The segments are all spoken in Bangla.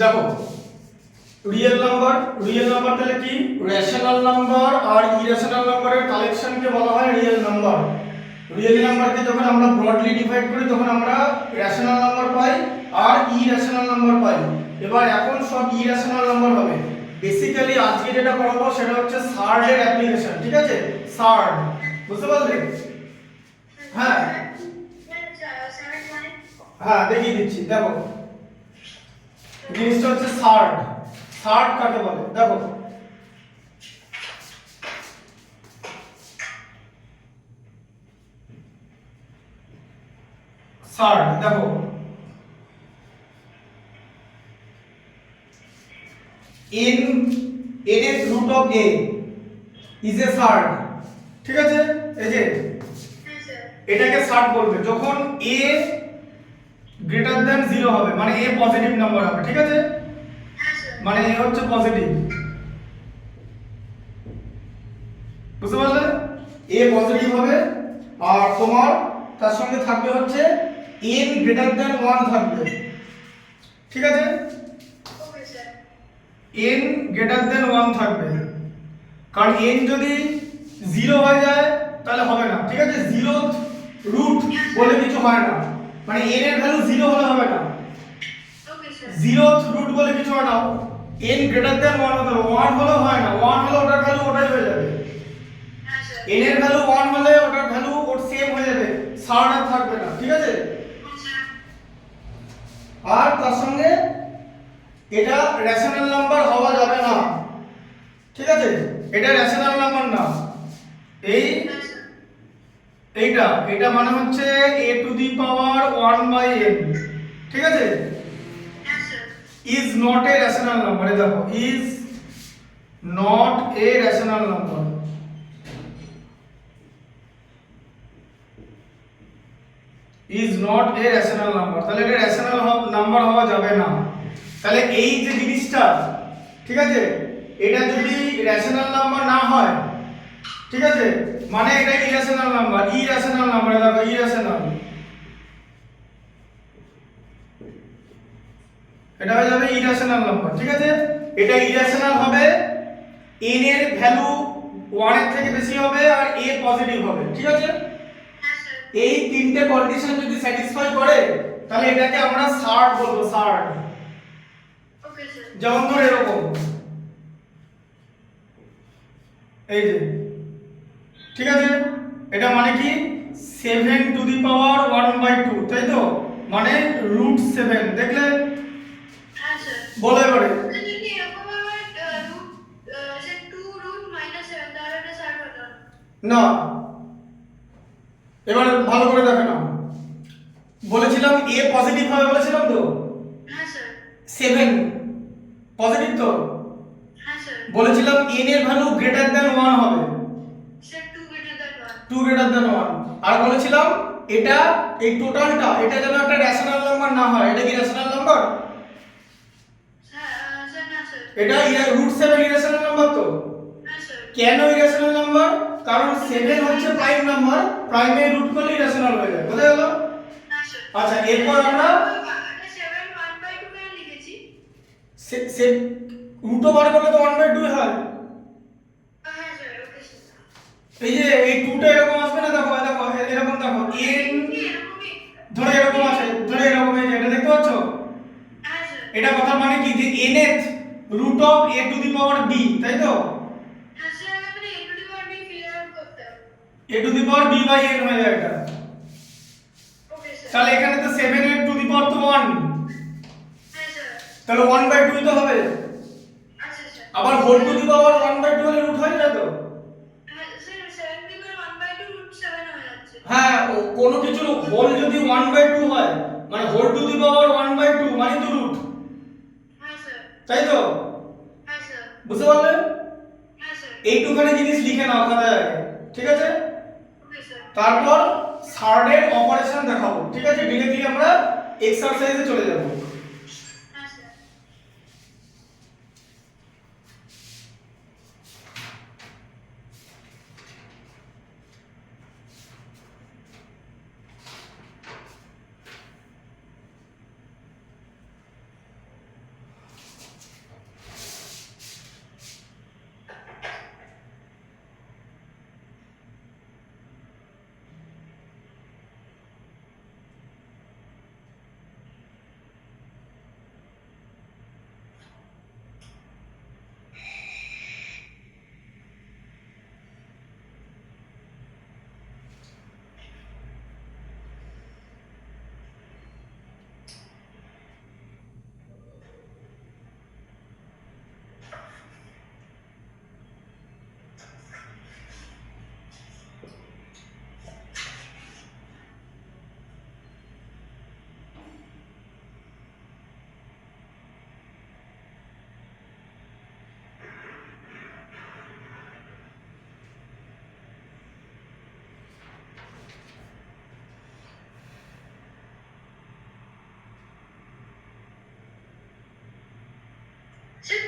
দেখো রিয়েল নাম্বার তাহলে কি রেশনাল নাম্বার আর ইরেশনাল নাম্বারের কালেকশনকে বলা হয় রিয়েল নাম্বার। রিয়েল নাম্বারকে যখন আমরা ব্রডলি ডিভাইড করি তখন আমরা রেশনাল নাম্বার পাই আর ইরেশনাল নাম্বার পাই। এবার এখন সব ইরেশনাল নাম্বার হবে। বেসিক্যালি আজকে যেটা পড়াবো সেটা হচ্ছে সার্ডের অ্যাপ্লিকেশন, ঠিক আছে? সার্ড বুঝতে পারলে? হ্যাঁ হ্যাঁ দেখিয়ে দিচ্ছি। দেখো জিনিসটা হচ্ছে সার্ড। সার্ড কাকে বলে দেখো, সার্ড দেখো n nth root of a is a সার্ড, ঠিক আছে? এই যে এটাকে সার্ড বলবে যখন a গ্রেটার দ্যান 0 হবে, মানে a পজিটিভ নাম্বার হবে, ঠিক আছে? মানে a হচ্ছে পজিটিভ, বুঝতে পারলে? a পজিটিভ হবে আর তোমার তার সঙ্গে থাকবে হচ্ছে n গ্রেটার দ্যান 1 থাকবে, ঠিক আছে? n গ্রেটার দ্যান 1 থাকবে, কারণ n যদি 0 হয়ে যায় তাহলে হবে না, ঠিক আছে? 0th রুট বলে কিছু হয় না, মানে n এর ভ্যালু 0 হলে হবে না। 0th রুট বলে কিছু হয় না, n গ্রেটার দ্যান 1 হতে হবে। 1 হলেও হয় না, 1 হলে ওটার ভ্যালু ওটাই হয়ে যাবে। n এর ভ্যালু 1 হলে ওটার ভ্যালু ওর সেম হয়ে যাবে, সার্ড আর থাকবে না, ঠিক আছে? আর তার সঙ্গে এটা রেশনাল নাম্বার হওয়া যাবে না, ঠিক আছে? এটা রেশনাল নাম্বার না। এইটা মানে হচ্ছে a to the power 1/n, ঠিক আছে? is not a rational number, এই দেখো is not a rational number, is not a rational number, তাহলে এটা রেশনাল নাম্বার হওয়া যাবে না। তাহলে এই যে জিনিসটা, ঠিক আছে, এটা যদি রেশনাল নাম্বার না হয়, ঠিক আছে, মানে এটা ইরেশনাল নাম্বার। ইরেশনাল নাম্বার দেখো ইরেশনাল, এটা হয়ে যাবে ইরেশনাল নাম্বার, ঠিক আছে? এটা ইরেশনাল হবে, n এর ভ্যালু 1 এর থেকে বেশি হবে আর a পজিটিভ হবে, ঠিক আছে? এই তিনটে কন্ডিশন যদি স্যাটিসফাই করে তাহলে এটাকে আমরা সার্ড বলবো, সার্ড। ওকে স্যার, যেমন ধর এরকম, এই যে, ঠিক আছে? এটা মানে কি 7 টু দি পাওয়ার 1/2, তাই তো? মানে √7, দেখলে? হ্যাঁ স্যার। বলো এবারে। যদি এরকম আবার সে 2√-7 তাহলে এটা সার্ড হতো না। এবার ভালো করে দেখো না, বলেছিলাম a পজিটিভ হবে বলেছিলাম তো? হ্যাঁ স্যার। 7 পজিটিভ তো? হ্যাঁ স্যার। বলেছিলাম n এর ভ্যালু গ্রেটার দ্যান 1 হবে, sir 2 greater than 1, 2 greater than 1। আর বলেছিলাম এটা এই টোটালটা এটা যেন একটা রেশনাল নাম্বার না হয়। এটা কি রেশনাল নাম্বার? স্যার না স্যার। এটা √7 ইরেশনাল নাম্বার তো? হ্যাঁ স্যার। কেন ইরেশনাল নাম্বার? কারণ 7 হচ্ছে প্রাইম নাম্বার, প্রাইমের রুট করলে ইরেশনাল হয়ে যায়, বুঝা গেল? হ্যাঁ স্যার। আচ্ছা, এরপর আমরা 7 1/2 কেন লিখেছি? সে রুট বার করলে তো 1/2 হয়। হ্যাঁ স্যার, ওকে স্যার। এই যে এই 2টা এরকম আসবে না, দেখো দেখো এরকম, দেখো n ধরে এরকম আসে, ধরে এরকম, এই যে এটা দেখতে পাচ্ছ? হ্যাঁ স্যার। এটা কথা মানে কি যে nth root of a to the power b, তাই তো? হ্যাঁ স্যার, মানে a to the power b figure out করতে হবে, a to the power b/n হয়ে যায় এটা। Okay sir. তাহলে এখানে তো 7 এর টু দি পাওয়ার তো 1, হ্যাঁ স্যার, তাহলে 1/2 তো হবে। আচ্ছা স্যার। আবার হোল টু দি পাওয়ার 1/2 হলে রুট হয়ে যায় তো? হ্যাঁ স্যার, 7 থেকে 1/2 √7 হয়ে যাচ্ছে। হ্যাঁ, কোনো কিছুর হোল যদি 1/2 হয় মানে হোল টু দি পাওয়ার 1/2 মানে তো রুট। হ্যাঁ স্যার। তাই তো? হ্যাঁ স্যার। বুঝতে পারলে? হ্যাঁ স্যার। এইটুখানি জিনিস লিখে নাও খাতায়, ঠিক আছে? Okay sir. তারপর সার্ডের অপারেশন দেখাবো, ঠিক আছে? ডিরেক্টলি আমরা এক্সারসাইজে চলে যাব। হ্যাঁ স্যার।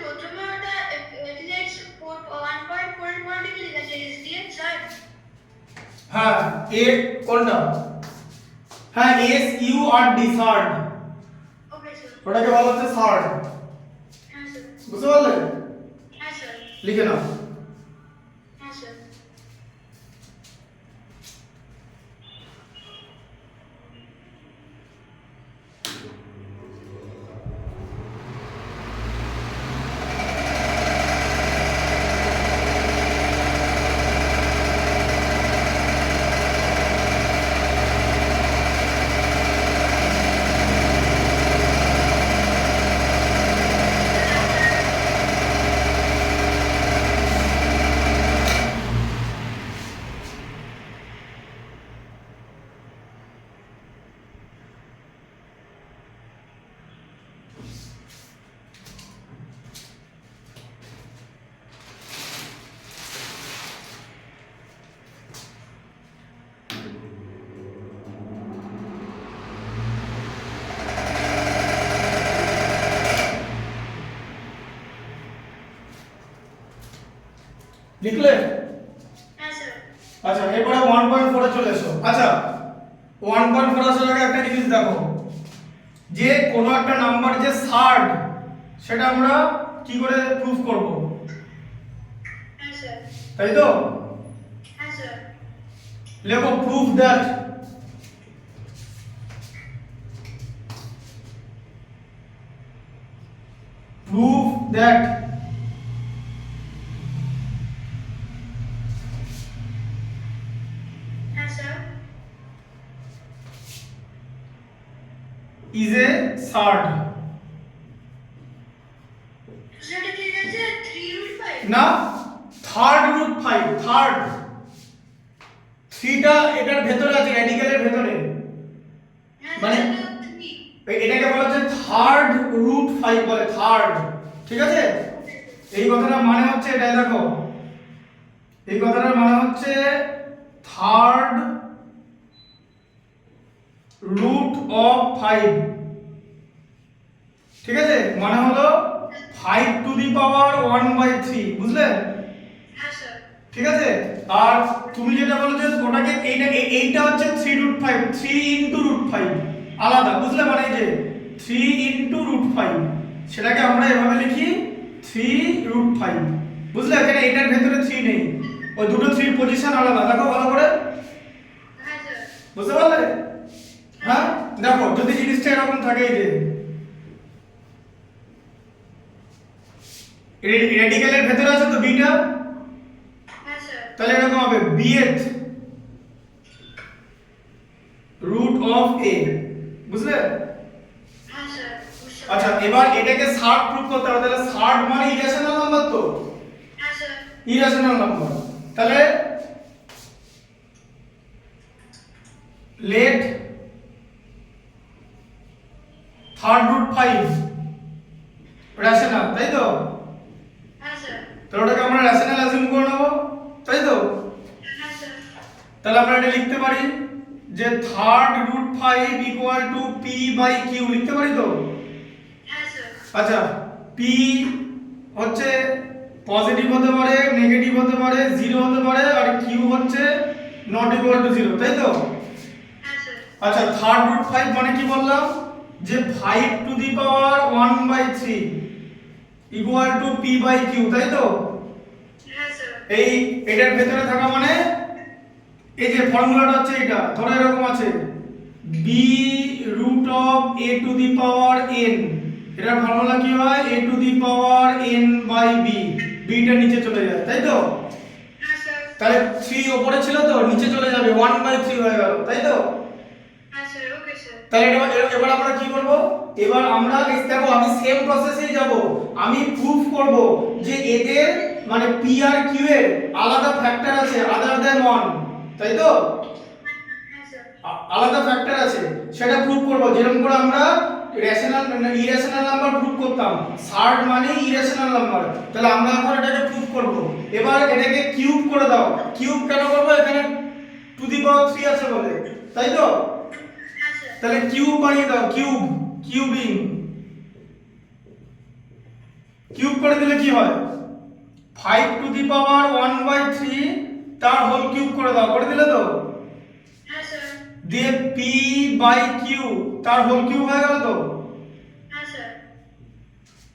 প্রথমে ওটা এক্স 1.4 এর পরে কি লেখা আছে এস দিয়ে স্যার? হ্যাঁ এ কোনটা? হ্যাঁ S U R D surd, okay sir. ওটাকে বলা হচ্ছে সার্ড। হ্যাঁ স্যার। বুঝতে পারলে? হ্যাঁ স্যার। লিখে নাও। হ্যাঁ স্যার। লিখলে? হ্যাঁ স্যার। আচ্ছা এরপরে 1.4 এ চলে এসো। আচ্ছা 1.4 আসার আগে একটা জিনিস দেখো, যে কোনো একটা নাম্বার যে সার্ড সেটা আমরা কি করে প্রুফ করব? হ্যাঁ স্যার। তাই তো? হ্যাঁ স্যার। লেখো প্রুফ দ্যাট prove that হ্যাঁ স্যার। is a surd। সেটা কি আছে 3 √5? না থার্ড রুট 5, থার্ড 3টা এটার ভেতরে আছে, রেডিক্যালের ভেতরে, মানে এটাকে বলা হচ্ছে থার্ড রুট 5 বলে, থার্ড। ঠিক আছে? এই কথাটার মানে হচ্ছে এটাই দেখো, এই কথাটার মানে হচ্ছে থার্ড রুট অফ 5। ঠিক আছে? মানে হলো 5 টু দি পাওয়ার 1/3, বুঝলে? হ্যাঁ স্যার। ঠিক আছে? আর তুমি যেটা বলেছো ওটাকে এইটা হচ্ছে 3√5, 3 ইনটু √5 আলাদা, বুঝলে? মানে এই যে 3 ইনটু √5 সেটাকে আমরা এভাবে লিখি 3√5, বুঝলে? এখানে এটার ভেতরে 3 নেই, ওই দুটো 3 পজিশন আলাদা, দেখো ভালো করে। হ্যাঁ স্যার। বুঝতে পারলে? হ্যাঁ দেখো, যদি জিনিসটা এরকম থাকে, এই যে রেডিক্যালের ভেতরে আছে তো বিটা, হ্যাঁ স্যার। তাহলে এরকম হবে bth রুট অফ a, বুঝলে? হ্যাঁ স্যার। আচ্ছা এবার এটাকে সার্ড প্রুফ করতে হবে, তাহলে সার্ড মানে ইরেশনাল নাম্বার তো, হ্যাঁ স্যার। ইরেশনাল নাম্বার, তাহলে লেট থার্ড রুট 5 রেশনাল, তাই তো? হ্যাঁ স্যার। তাহলে ওটাকে আমরা রেশনাল অ্যাজিউম করে নেব, তাই তো? হ্যাঁ স্যার। তাহলে আমরা এটা লিখতে পারি যে third root 5 equal to p by q, লিখতে পারি তো? হ্যাঁ স্যার। আচ্ছা p হচ্ছে পজিটিভ হতে পারে, নেগেটিভ হতে পারে, 0 হতে পারে, আর q হচ্ছে নট ইকুয়াল টু 0, তাই তো? হ্যাঁ স্যার। আচ্ছা থার্ড রুট 5 মানে কি বললাম, যে 5 to the power 1/3 equal to p by q, তাই তো? হ্যাঁ স্যার। এই এটার ভেতরে থাকা মানে এই যে ফর্মুলাটা হচ্ছে এটা, ধরো এরকম আছে b root of a to the power n, এটার ফর্মুলা কি হয় a to the power n by b, b টা নিচে চলে যায়, তাই তো? হ্যাঁ স্যার। তাহলে 3 উপরে ছিল তো নিচে চলে যাবে, 1/3 হয়ে গেল, তাই তো? হ্যাঁ স্যার। Okay sir. তাহলে এবার আমরা কি করব, এবার আমরা দেখো আমি সেম প্রসেসেই যাব, আমি প্রুফ করব যে এদের মানে p আর q এর আলাদা ফ্যাক্টর আছে আদার দ্যান 1, তাই তো? হ্যাঁ স্যার। আলাদা ফ্যাক্টর আছে, সেটা প্রুফ করব, যেরকম করে আমরা রেশনাল ইরেশনাল নাম্বার প্রুফ করতাম, সার্ড মানে ইরেশনাল নাম্বার, তাহলে আমরা এখন এটাকে প্রুফ করব। এবার এটাকে কিউব করে দাও, কিউব কেন করব, এখানে টু দি পাওয়ার 3 আছে বলে, তাই তো? হ্যাঁ স্যার। তাহলে কিউব বানিয়ে দাও, কিউব, কিউবিং, কিউব করে দিলে কি হয় 5⁻⁴ তার হোল কিউব করে দাও, করে দিলে তো হ্যাঁ স্যার দিয়ে p/q তার হোল কিউব হয়ে গেল তো। হ্যাঁ স্যার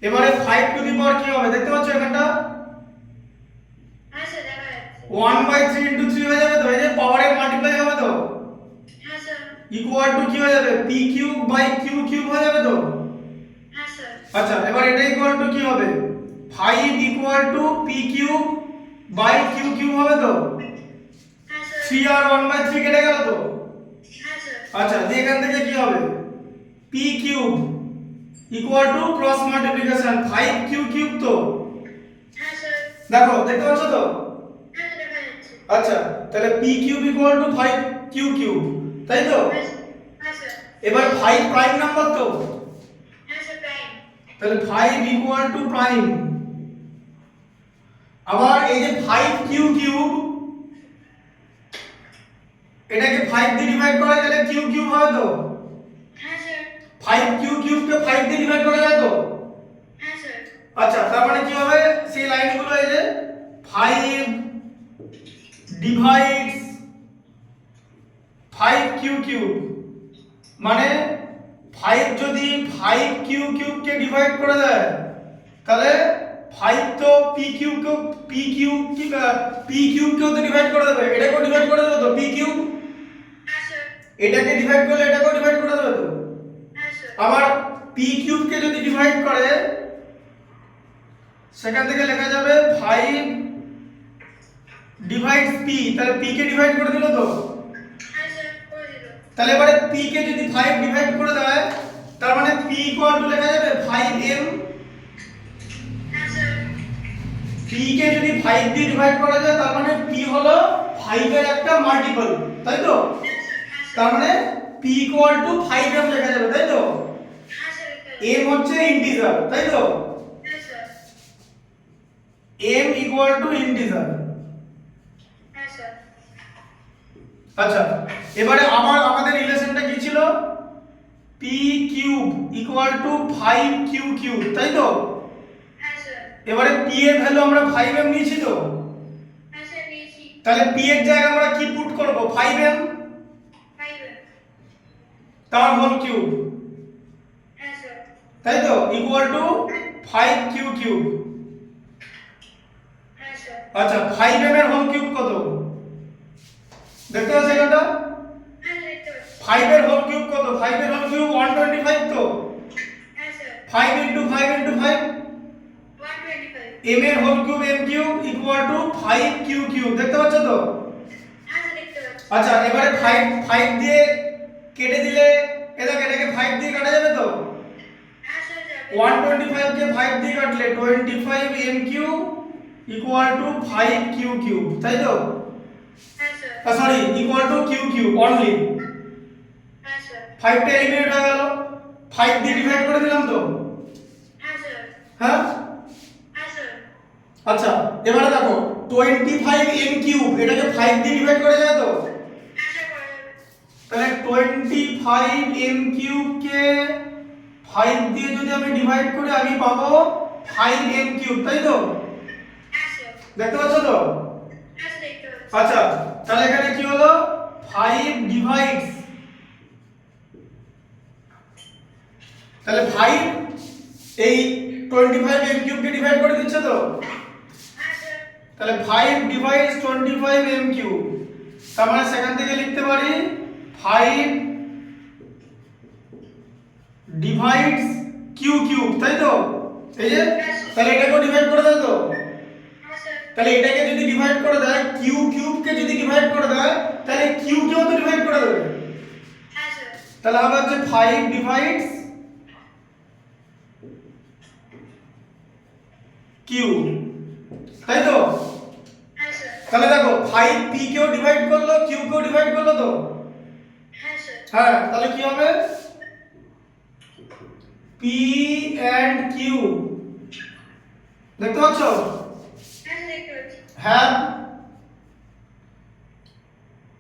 এবারে 5 কি হবে দেখতে পাচ্ছ এখানটা হ্যাঁ স্যার দেখা যাচ্ছে 1/3 * 3 হয়ে যাবে তো, এই যে পাওয়ারের মাল্টিপ্লাই হবে তো, হ্যাঁ স্যার ইকুয়াল টু কি হয়ে যাবে p³ হয়ে যাবে তো। হ্যাঁ স্যার আচ্ছা এবার এটা ইকুয়াল টু কি হবে 5 p³ হবে তো। হ্যাঁ স্যার 3 আর 1/3 কেটে গেল তো। হ্যাঁ স্যার আচ্ছা দিয়ে এখান থেকে কি হবে p³ equal to cross multiplication 5q³ তো। হ্যাঁ স্যার দেখো দেখতে পাচ্ছ তো। হ্যাঁ স্যার দেখা যাচ্ছে আচ্ছা তাহলে p³ ইকুয়াল টু 5q³ তাই তো। হ্যাঁ স্যার এবার 5 প্রাইম নাম্বার তো, হ্যাঁ স্যার প্রাইম তাহলে 5 ইকুয়াল টু প্রাইম। আবার এই যে 5q³ এটাকে 5 দিয়ে ডিভাইড করা গেলে q³ হবে তো। হ্যাঁ স্যার 5q³ কে 5 দিয়ে ডিভাইড করা যায় তো। হ্যাঁ স্যার আচ্ছা তার মানে কি হবে সেই লাইনগুলো এই যে 5 ডিভাইডস 5q³ মানে 5 যদি 5q³ কে ডিভাইড করে দেয় তাহলে 5 তো p³ কেও তো ডিভাইড করে দেবে, এটাকেও ডিভাইড করে দেবে তো p³ হ্যাঁ স্যার এটাকে ডিভাইড করলে এটাকেও ডিভাইড করে দেবে তো। হ্যাঁ স্যার আবার p³ কে যদি ডিভাইড করে সেখান থেকে লেখা যাবে 5 ডিভাইডস p, তাহলে p কে ডিভাইড করে দিল তো। হ্যাঁ স্যার করে দিল তাহলে এবারে p কে যদি 5 ডিভাইড করে দেয় তার মানে p ইকুয়াল টু লেখা যাবে 5m। হ্যাঁ স্যার p কে যদি 5 দিয়ে ডিভাইড করা যায় তার মানে p হলো 5 এর একটা মাল্টিপল তাই তো। তার মানে p ইকুয়াল টু 5m লেখা যাবে তাই তো। হ্যাঁ স্যার m হচ্ছে ইন্টিজার তাই তো। হ্যাঁ sir m equal to integer. হ্যাঁ স্যার আচ্ছা এবারে আবার আমাদের রিলেশনটা কি ছিল p³ ইকুয়াল টু 5q³ তাই তো। হ্যাঁ স্যার এবারে p এর ভ্যালু আমরা 5m নিয়েছি তো, হ্যাঁ স্যার নিয়েছি তাহলে p এর জায়গায় আমরা কি পুট করব 5m 5 তার হোল কিউব হ্যাঁ স্যার তাই তো ইকুয়াল টু 5q³ হ্যাঁ স্যার আচ্ছা 5m এর হোল কিউব কত দেখতে পাচ্ছ এটা। হ্যাঁ স্যার দেখতে পাচ্ছি 5 এর হোল কিউব কত 5 এর হোল কিউব 125 তো। হ্যাঁ স্যার 5 * 5 * 5 125 m এর whole cube m³ equal to 5q³ দেখতে পাচ্ছ তো। হ্যাঁ স্যার দেখতে পাচ্ছি আচ্ছা এবারে 5 দিয়ে কেটে দিলে এটাকে 5 দিয়ে কাটা যাবে তো। হ্যাঁ স্যার যাবে 125 কে 5 দিয়ে কাটলে 25m³ ইকুয়াল টু 5q³ তাই তো। হ্যাঁ sir sorry equal to q³ only. হ্যাঁ স্যার 5টা এলিমিনেট হয়ে গেল 5 দিয়ে ডিভাইড করে দিলাম তো। হ্যাঁ স্যার হ্যাঁ হ্যাঁ স্যার আচ্ছা এবারে দেখো 25m³ এটাকে 5 দিয়ে ডিভাইড করা যায় তো। হ্যাঁ স্যার করে যাবে তাহলে 25m³ কে 5 দিয়ে যদি আমি ডিভাইড করি আমি পাবো 5m³ তাই তো। হ্যাঁ স্যার দেখতে পাচ্ছ তো। হ্যাঁ স্যার দেখতে পাচ্ছি আচ্ছা তাহলে এখানে কি হলো 5 ডিভাইডস তাহলে 5 এই 25m³ কে ডিভাইড করে দিচ্ছে তো। হ্যাঁ স্যার তাহলে 5 ডিভাইডস 25m³ তার মানে সেখান থেকে লিখতে পারি 5 ডিভাইডস q³ তাই তো। এই যে তাহলে এটাকে ডিভাইড করে দাও তো। হ্যাঁ স্যার তাহলে এটাকে যদি ডিভাইড করে দেয় q³ কে যদি ডিভাইড করে দেয় তাহলে q কেও তো ডিভাইড করে দেবে। হ্যাঁ স্যার তাহলে হবে হচ্ছে 5 ডিভাইডস q তাই তো। হ্যাঁ স্যার তাহলে দেখো 5 p কেও ডিভাইড করলো q কেও ডিভাইড করলো তো। হ্যাঁ স্যার হ্যাঁ তাহলে কি হবে p and q দেখতে পাচ্ছ হ্যাঁ স্যার দেখতে পাচ্ছি have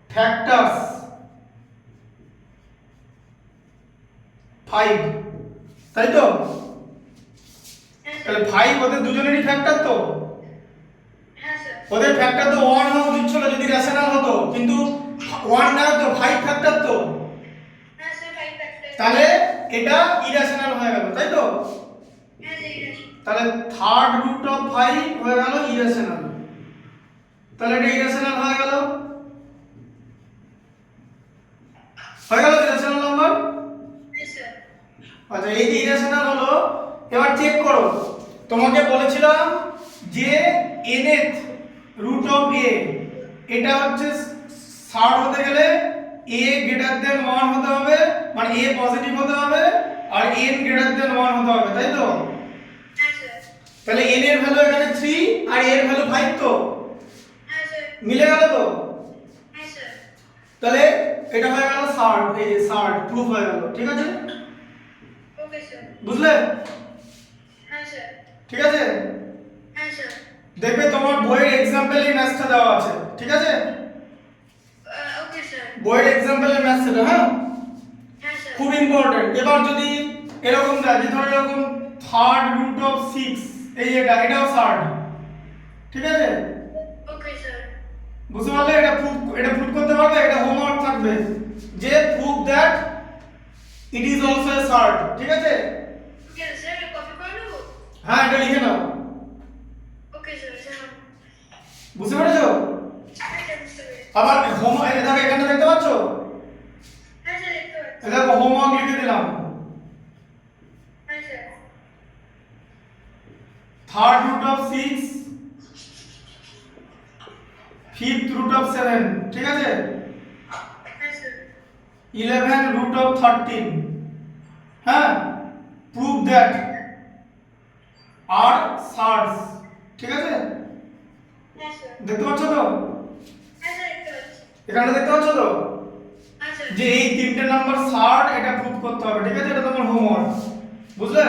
factors 5 তাই তো। হ্যাঁ তাহলে 5 ওদের দুজনেরই ফ্যাক্টর তো, হ্যাঁ স্যার ওদের ফ্যাক্টর তো 1 হওয়া উচিত ছিল যদি রেশনাল হতো, কিন্তু 1 না তো 5 ফ্যাক্টর তো, হ্যাঁ স্যার 5 ফ্যাক্টর তাহলে এটা ইরেশনাল হয়ে গেল, তাই তো? হ্যাঁ স্যার এটা তাহলে থার্ড রুট অফ 5 হয়ে গেল ইরেশনাল, তাহলে এটা ইরেশনাল হয়ে গেল ইরেশনাল নাম্বার। হ্যাঁ স্যার আচ্ছা এই যে ইরেশনাল হলো, এবার চেক করো, তোমাকে বলেছিলাম যে nth রুট অফ a এটা হচ্ছে সার্ড হতে গেলে a গ্রেটার দেন 1 হতে হবে, মানে a পজিটিভ হতে হবে আর n গ্রেটার দেন 1 হতে হবে, তাই তো? হ্যাঁ স্যার তাহলে n এর ভ্যালু এখানে 3 আর a এর ভ্যালু 5 তো, হ্যাঁ স্যার মিলে গেল তো? হ্যাঁ স্যার তাহলে এটা হয়ে গেল সার্ড, এই যে সার্ড প্রুফ হয়ে গেল, ঠিক আছে? ওকে স্যার বুঝলে? হ্যাঁ স্যার ঠিক আছে, হ্যাঁ স্যার দেখবে তোমার বইয়ের এক্সাম্পলে ম্যাথটা দেওয়া আছে, ঠিক আছে? ওকে স্যার বইয়ের এক্সাম্পলে ম্যাথ সেটা, হ্যাঁ হ্যাঁ স্যার খুব ইম্পর্টেন্ট। এবার যদি এরকম দেয় যে ধরো এরকম থার্ড রুট অফ 6, এই এটাও সার্ড, ঠিক আছে? ওকে স্যার বুঝতে পারলে? এটা প্রুফ করতে পারবে, এটা হোমওয়ার্ক থাকবে যে proof that it is also a surd, ঠিক আছে? ওকে স্যার কপি করে নেব হ্যাঁ এটা লিখে নাও, ওকে স্যার স্যার বুঝতে পেরেছো? হ্যাঁ স্যার বুঝতে পেরেছি আবার দেখো এখানে দেখতে পাচ্ছ, হ্যাঁ স্যার দেখতে পাচ্ছি দেখো হোমওয়ার্ক লিখে দিলাম, হ্যাঁ sir third root of 6, fifth root of 7, ঠিক আছে? হ্যাঁ স্যার 11 root of 13, হ্যাঁ prove that are surds, ঠিক আছে? হ্যাঁ স্যার দেখতে পাচ্ছ তো, হ্যাঁ স্যার দেখতে পাচ্ছি এখানে দেখতে পাচ্ছ তো হ্যাঁ স্যার যে এই তিনটে নাম্বার সার্ড, এটা প্রুফ করতে হবে, ঠিক আছে? এটা তোমার হোমওয়ার্ক, বুঝলে?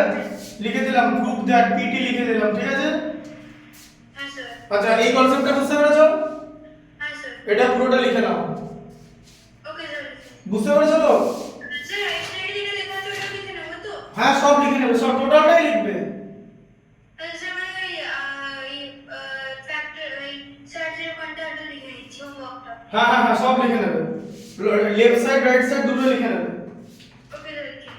লিখে দিলাম prove that, পিটি লিখে দিলাম, ঠিক আছে? হ্যাঁ স্যার আচ্ছা এই কনসেপ্টটা বুঝতে পেরেছো? হ্যাঁ স্যার এটা পুরোটা লিখে নাও, ওকে স্যার বুঝতে পেরেছো তো? স্যার এই সাইডে যেটা লেখা আছে ওটা লিখে নেব তো হ্যাঁ সব লিখে নেবে, সব টোটালটাই লিখবে। স্যার মানে ওই ফ্যাক্টর ওই সার্চের কন্ট্যাক্টটা লিখে নিচ্ছি হোমওয়ার্কটা হ্যাঁ হ্যাঁ হ্যাঁ সব লিখে নেবে, লেফট সাইড রাইট সাইড দুটো লিখে নেবে। ওকে স্যার লিখে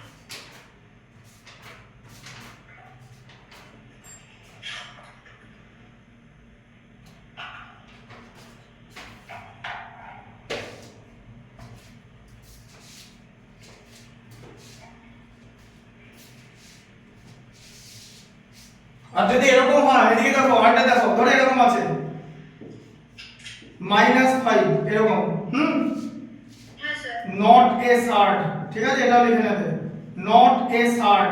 আর যদি এরকম হয়, এদিকে দেখো আরটা দেখো, ধরো এরকম আছে -5 এরকম, হ্যাঁ স্যার নট এ সার্ড, ঠিক আছে? এটাও লিখে নেবে নট এ সার্ড,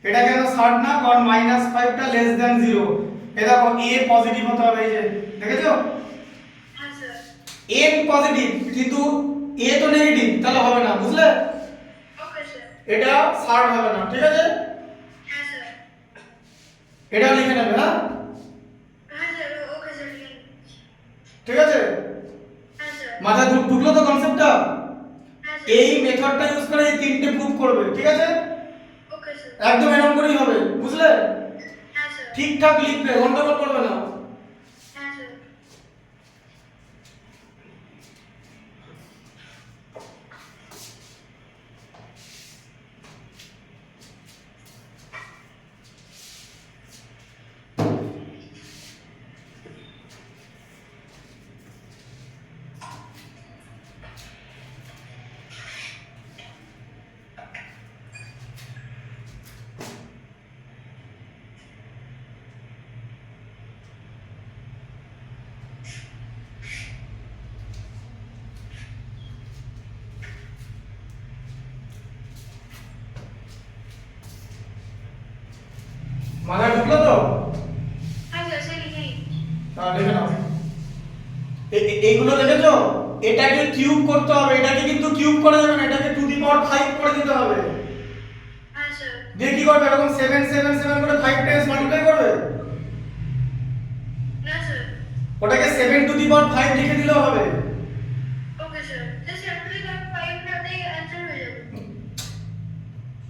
এটা কেন সার্ড না? কারণ -5টা লেস দ্যান 0, এ দেখো a পজিটিভ হতে হবে, এই যে দেখেছো হ্যাঁ স্যার n পজিটিভ কিন্তু a তো নেগেটিভ, তাহলে হবে না, বুঝলে? ওকে স্যার এটা সার্ড হবে না, ঠিক আছে? হ্যাঁ স্যার এটা লিখে নেবে, হ্যাঁ হ্যাঁ স্যার ওকে স্যার লিখে নিচ্ছি ঠিক আছে? হ্যাঁ স্যার মাথায় ঢুকলো তো কনসেপ্টটা? হ্যাঁ স্যার এই মেথডটা ইউজ করে এই তিনটে প্রুফ করবে, ঠিক আছে? ওকে স্যার একদম এরকম করেই হবে, বুঝলে? হ্যাঁ স্যার ঠিকঠাক লিখবে, গন্ডগোল করবে না। হ্যাঁ স্যার মাথায় ঢুকলো তো? হ্যাঁ স্যার স্যার লিখে নিচ্ছি লিখে নাও। এইগুলো দেখেছো? এটাকে কিউব করতে হবে, এটাকে কিন্তু কিউব করা যাবে না, এটাকে টু দি পাওয়ার 5 করে দিতে হবে। হ্যাঁ স্যার দিয়ে কি করবে? এরকম 7 7 7 করে 5 টাইমস মাল্টিপ্লাই করবে, না স্যার ওটাকে 7 টু দি পাওয়ার 5 লিখে দিলেও হবে। Okay sir sir 7 to the power 5 নাতেই অ্যানসার হয়ে যাবে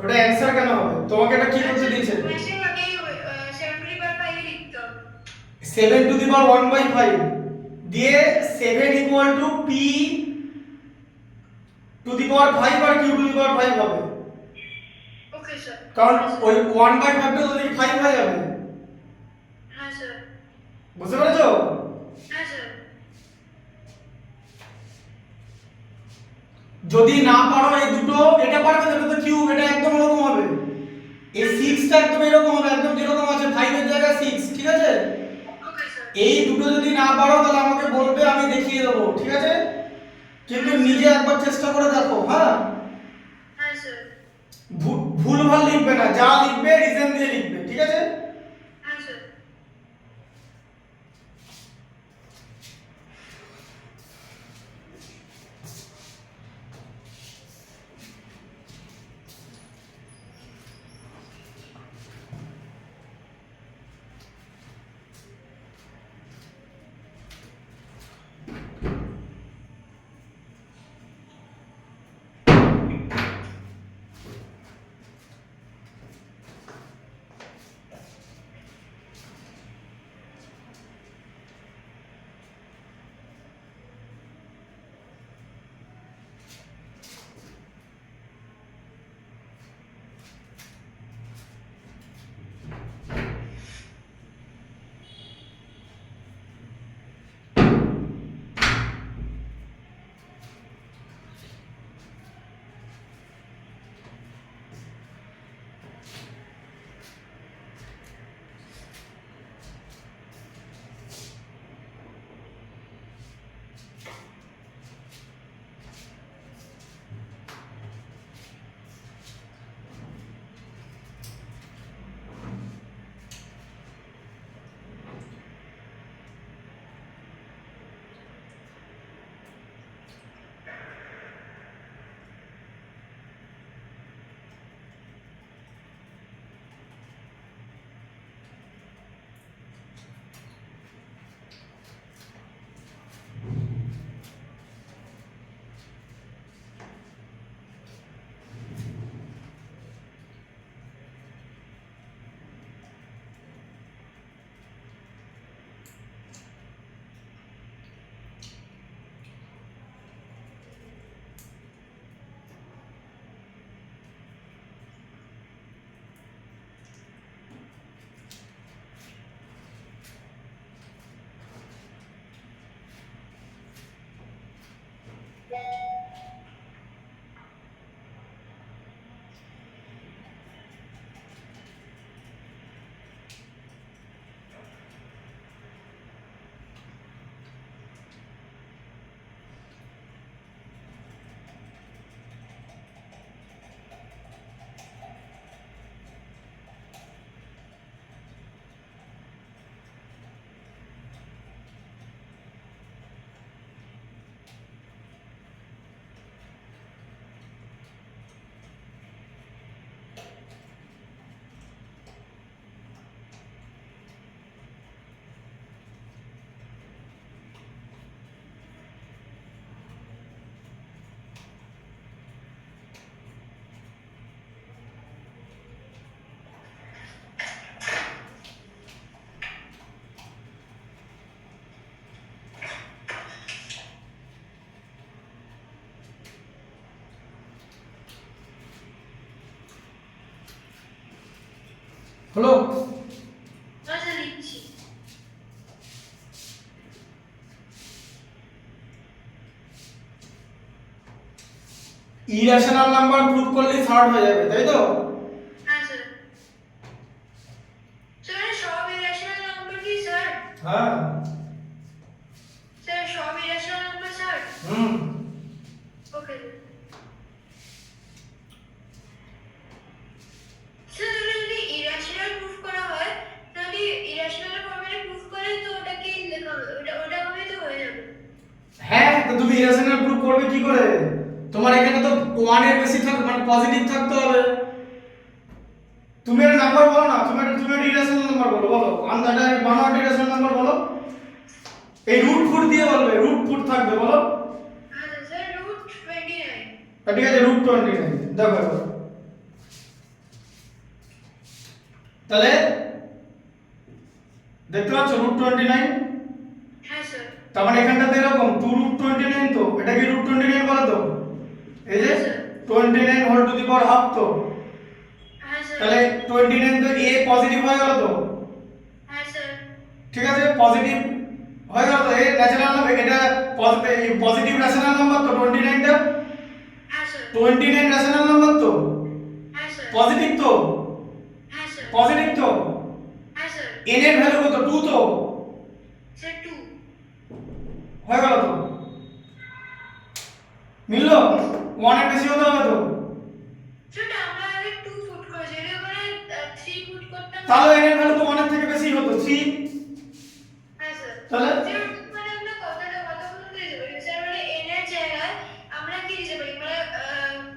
ওটা অ্যানসার কেন হবে? তোমাকে এটা কি করতে দিয়েছে? মেশিন আগেই 7 টু দি পাওয়ার 1/5 দিয়ে 7 equal to p to the power 5 আর q টু দি পাওয়ার 5 হবে, ওকে স্যার। কারণ ওই 1/5 টা যদি 5 হয়ে যাবে। হ্যাঁ স্যার। বুঝতে পেরেছো? হ্যাঁ স্যার। যদি না পারো এই দুটো, এটা পারবে এটা তো কিউব, এটা একদম এরকম হবে, এই 6 টা একদম এরকম হবে, একদম যেরকম আছে 5 এর জায়গায় 6, ঠিক আছে? Okay sir. এই দুটো যদি না পারো তাহলে আমাকে বলবে, আমি দেখিয়ে দেবো, ঠিক আছে? কিন্তু নিজে একবার চেষ্টা করে দেখো, হ্যাঁ? হ্যাঁ স্যার। ভুলভাল লিখবে না, যা লিখবে রিজন দিয়ে লিখবে, ঠিক আছে? হ্যাঁ স্যার। হলো? হ্যাঁ স্যার, লিখছি। ইরেশনাল নাম্বার প্রুফ করলে শর্ট হয়ে যাবে, তাই তো? হ্যাঁ স্যার। স্যার সব ইরেশনাল নাম্বার কি স্যার? হ্যাঁ। স্যার সব ইরেশনাল নাম্বার স্যার? হুম। Okay sir. যদি ইরেশনাল প্রুফ করা হয় তাহলে ইরেশনাল ফর্মে প্রুফ করে তো ওটা কি লেখা হবে? ওটা ভাবে তো হয়ে যাবে। হ্যাঁ, তো তুমি ইরেশনাল প্রুফ করবে কি করে? তোমার এখানে তো 1 এর বেশি থাকবে, মানে পজিটিভ থাকতে হবে। তুমি একটা নাম্বার বলো না, তুমি একটা ইরেশনাল নাম্বার বলো, বলো এটা বানোয়াট ইরেশনাল নাম্বার বলো। এই রুট ফুট দিয়ে বলবে, রুট ফুট থাকবে, বলো। আচ্ছা স্যার, √29। ঠিক আছে, √29 দেখো এবার। তাহলে দেখতে পাচ্ছ √29? হ্যাঁ স্যার তার মানে এখানটাতে এরকম 2√29 তো, এটা কি √29 বলো তো? এই যে 29 whole to the power half তো, হ্যাঁ স্যার তাহলে 29 তো a পজিটিভ হয়ে গেল তো, হ্যাঁ স্যার ঠিক আছে পজিটিভ হয়ে গেল তো, এ ন্যাচারাল নাম্বার, এটা পজিটিভ রেশনাল নাম্বার তো 29টা, হ্যাঁ স্যার 29 রেশনাল নাম্বার তো, হ্যাঁ স্যার পজিটিভ তো, হ্যাঁ স্যার পজিটিভ তো, হ্যাঁ স্যার n এর ভ্যালু কত 2 তো, স্যার 2 হয়ে গেল তো, মিললো? 1 এর বেশি হতে হবে তো, সেটা আমরা আগে 2 ফুট করেছি এর মানে 3 ফুট করতাম তাহলে n এর ভ্যালু তো 1 এর থেকে বেশি হতো 3, হ্যাঁ স্যার তাহলে স্যার মানে আমরা কত বলতে দিতে পারি স্যার মানে n এর জায়গায় আমরা কি দিতে পারি মানে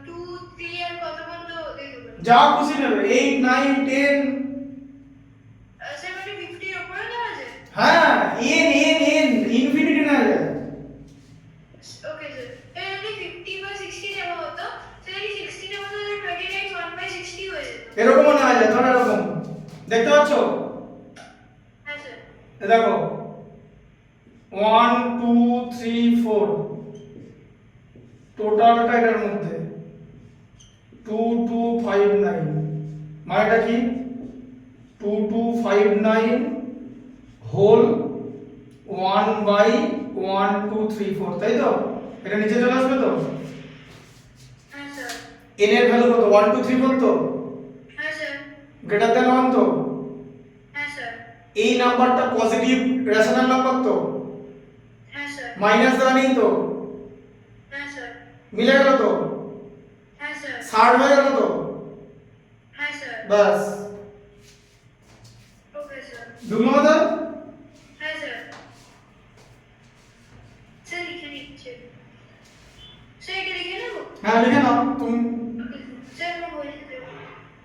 2 3 আর কত বন্ধ দিতে পারি যা খুশি নেবে 8 9 10, স্যার মানে 50 এর উপরে দেওয়া যায় হ্যাঁ n ইনফিনিটি না যায়, ওকে স্যার এর যদি 50 বা 60 দেওয়া হতো তাহলে 60 এর মধ্যে 29 1/60 হয়ে যেত এরকম মনে হয় যায়, ধরো এরকম দেখতে পাচ্ছ, হ্যাঁ স্যার এ দেখো 1 2 3 4 টোটালটা এটার মধ্যে 2259, মানেটা কি 2259 হোল 1/1234, তাই তো? এটা নিচে চলে আসবে তো, হ্যাঁ স্যার n এর ভ্যালু কত 1 2 3 4 তো, হ্যাঁ স্যার গ্রেটার দ্যান 1 তো, হ্যাঁ স্যার এই নাম্বারটা পজিটিভ রেশনাল নাম্বার তো, হ্যাঁ স্যার মাইনাস দেওয়া নেই তো, হ্যাঁ স্যার মিলে গেল তো, হ্যাঁ স্যার 60 হয়ে গেল তো, হ্যাঁ স্যার বাস ওকে স্যার দুগুলো কথা। হ্যাঁ স্যার স্যার লিখে নিচ্ছে স্যার এটা লিখে নেবো হ্যাঁ লিখে নাও তুমি, ওকে স্যার আমরা বলে দিতে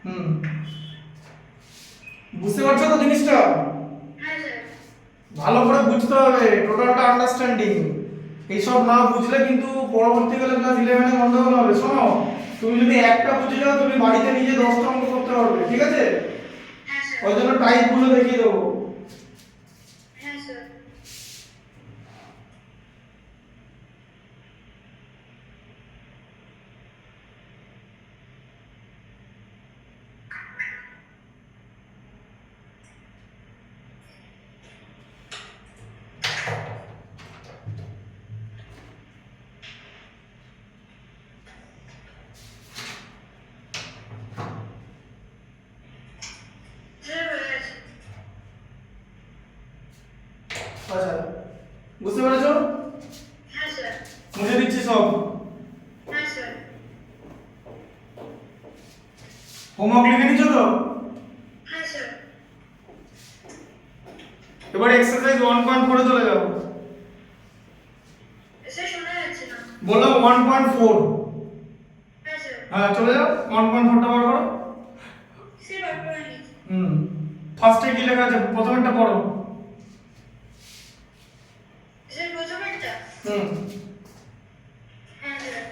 হুম বুঝতে পারছো তো জিনিসটা? হ্যাঁ স্যার ভালো করে বুঝতে হবে, টোটালটা আন্ডারস্ট্যান্ডিং, এইসব না বুঝলে কিন্তু পরবর্তীকালে ক্লাস 11 এ গন্ডগোল হবে। শোনো, তুমি যদি একটা বুঝে যাও তুমি বাড়িতে নিজে 10টা অঙ্ক করতে পারবে, ঠিক আছে? হ্যাঁ স্যার ওই জন্য টাইপগুলো দেখিয়ে দেবো। হ্যাঁ স্যার স্যার হয়ে গেছে আচ্ছা বুঝতে পেরেছো? হ্যাঁ স্যার মুছে দিচ্ছি সব। হ্যাঁ স্যার হোমওয়ার্ক লিখে নিচ্ছো তো? হ্যাঁ স্যার এবার এক্সারসাইজ 1.4 এ চলে যাও। স্যার শোনা যাচ্ছে না বললাম 1.4। হ্যাঁ স্যার হ্যাঁ চলে যাও, 1.4টা বার করো। স্যার বারবার লিখছি ফার্স্টে কি লেখা আছে প্রথমেরটা পড়ো। স্যার প্রথমেরটা হুম হ্যাঁ sir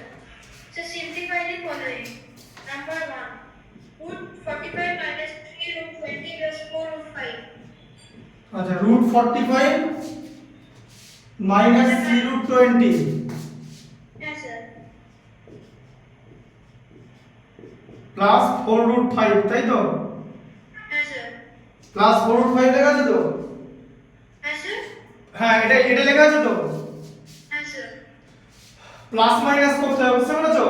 sir simplify the following number 1 root 45 minus 3 root 20 plus 4 root 5 আচ্ছা √45 মাইনাস 3√20 হ্যাঁ স্যার প্লাস 4√5, তাই তো? হ্যাঁ স্যার প্লাস 4√5 লেখা আছে তো? হ্যাঁ স্যার হ্যাঁ এটা লেখা আছে তো? হ্যাঁ স্যার প্লাস মাইনাস করতে হবে, বুঝতে পেরেছো?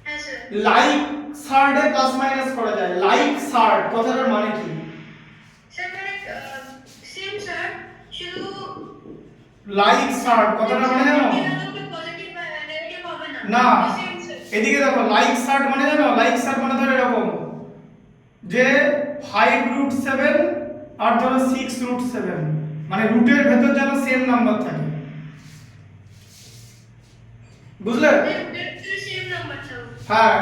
হ্যাঁ স্যার লাইক সার্ডে প্লাস মাইনাস করা যায়। লাইক সার্ড কথাটার মানে কি? স্যার মানে সেম স্যার শুধু লাইক সার্ড কথাটার মানে জানো? পজিটিভ বা নেগেটিভ হবে না না সেম স্যার এদিকে দেখো, লাইক সার্ড মানে জানো? লাইক সার্ড মানে ধরো এরকম যে 5√7 আর ধরো 6√7, মানে রুটের ভেতর যেন সেম নাম্বার থাকে, বুঝলে? সেম নাম্বার থাকবে হ্যাঁ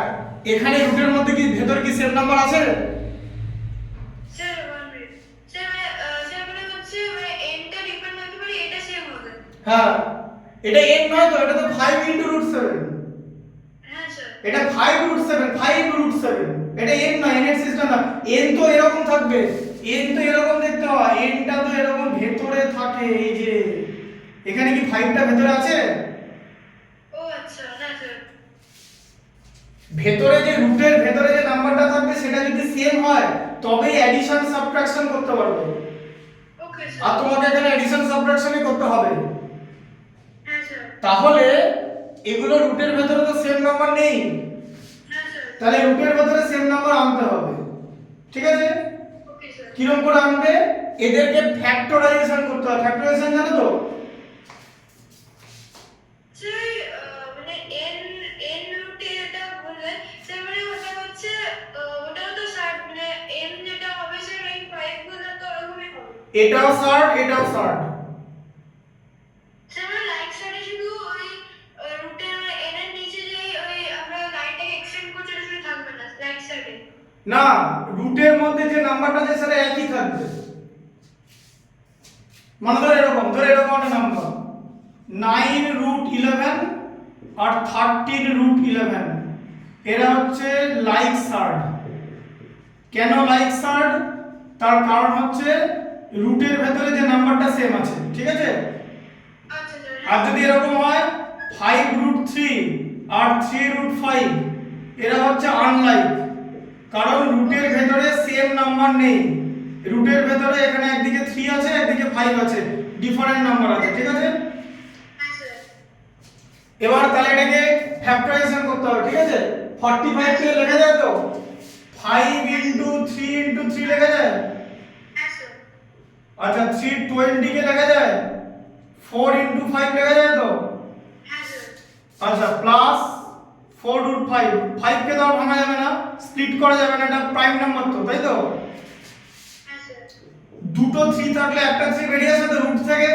এখানে রুটের মধ্যে কি ভেতর কি সেম নাম্বার আছে? স্যার 1 মিনিট স্যার স্যার মানে হচ্ছে মানে এনটা ডিপেন্ড হতে পারে এটা সেম হবে হ্যাঁ এটা n নয় তো, এটা তো 5 × √7, হ্যাঁ স্যার এটা 5√7 5√7, এটা n নয়, n এর সিস্টেম না। n তো এরকম থাকবে, n তো এরকম দেখতে হয়, n টা তো এরকম ভেতরে থাকে, এই যে এখানে কি 5 টা ভেতরে আছে? ও আচ্ছা, না স্যার। ভেতরে যে রুটের ভেতরে যে নাম্বারটা থাকবে সেটা যদি সেম হয় তবেই অ্যাডিশন সাবট্রাকশন করতে পারবে। ওকে আর স্যার। তোমাকে এখানে অ্যাডিশন সাবট্রাকশনই করতে হবে। হ্যাঁ স্যার। তাহলে এগুলো রুটের ভেতরে তো সেম নাম্বার নেই, হ্যাঁ স্যার। তাহলে রুটের ভেতরে সেম নাম্বার আনতে হবে। ঠিক আছে? Okay sir. কিরকম করে আনবে? এদেরকে ফ্যাক্টরাইজেশন করতে হয়। ফ্যাক্টরাইজেশন জানো তো? স্যার মানে n রুটে এটা বললেন স্যার, মানে ওটা হচ্ছে ওটাও তো স্যার মানে n যেটা হবে স্যার ওই 5 গুলো তো ওরকমই হবে। এটাও শর্ট, এটাও শর্ট। স্যার মানে লাইক সাইডে শুধু ওই রুটের মানে n এর নিচে যে ওই আমরা লাইনটাকে এক্সটেন্ড করছি ওটা শুধু থাকবে না লাইক সাইডে। না, রুটের মধ্যে যে নাম্বারটা আছে সেটা একই থাকবে। মানে ধর এরকম একটা নাম্বার 9√11 আর 13√11, এরা হচ্ছে লাইক সার্ড। কেন লাইক সার্ড? তার কারণ হচ্ছে রুটের ভেতরে যে নাম্বারটা সেম আছে। ঠিক আছে? আচ্ছা স্যার। আর যদি এরকম হয় 5√3 আর 3√5, এরা হচ্ছে আনলাইক, কারণ রুটের ভেতরে সেম নাম্বার নেই। রুটের ভেতরে এখানে একদিকে 3 আছে, একদিকে 5 আছে, ডিফারেন্ট নাম্বার আছে। ঠিক আছে? হ্যাঁ স্যার। এবার তাহলে এটাকে ফ্যাক্টরাইজেশন করতে হবে। ঠিক আছে? 45 কে লেখা যায় তো 5 * 3 * 3 লেখা যায়। হ্যাঁ স্যার। আচ্ছা 320 কে লেখা যায় 4 * 5 লেখা যায় তো। হ্যাঁ স্যার। আচ্ছা প্লাস 4√5, 5 কে তো আর ভাঙা যাবে না, স্প্লিট করা যাবে না, এটা প্রাইম নাম্বার তো, তাই তো? হ্যাঁ স্যার। দুটো 3 থাকলে একটা 3 বেরিয়ে আসে তো রুট থেকে।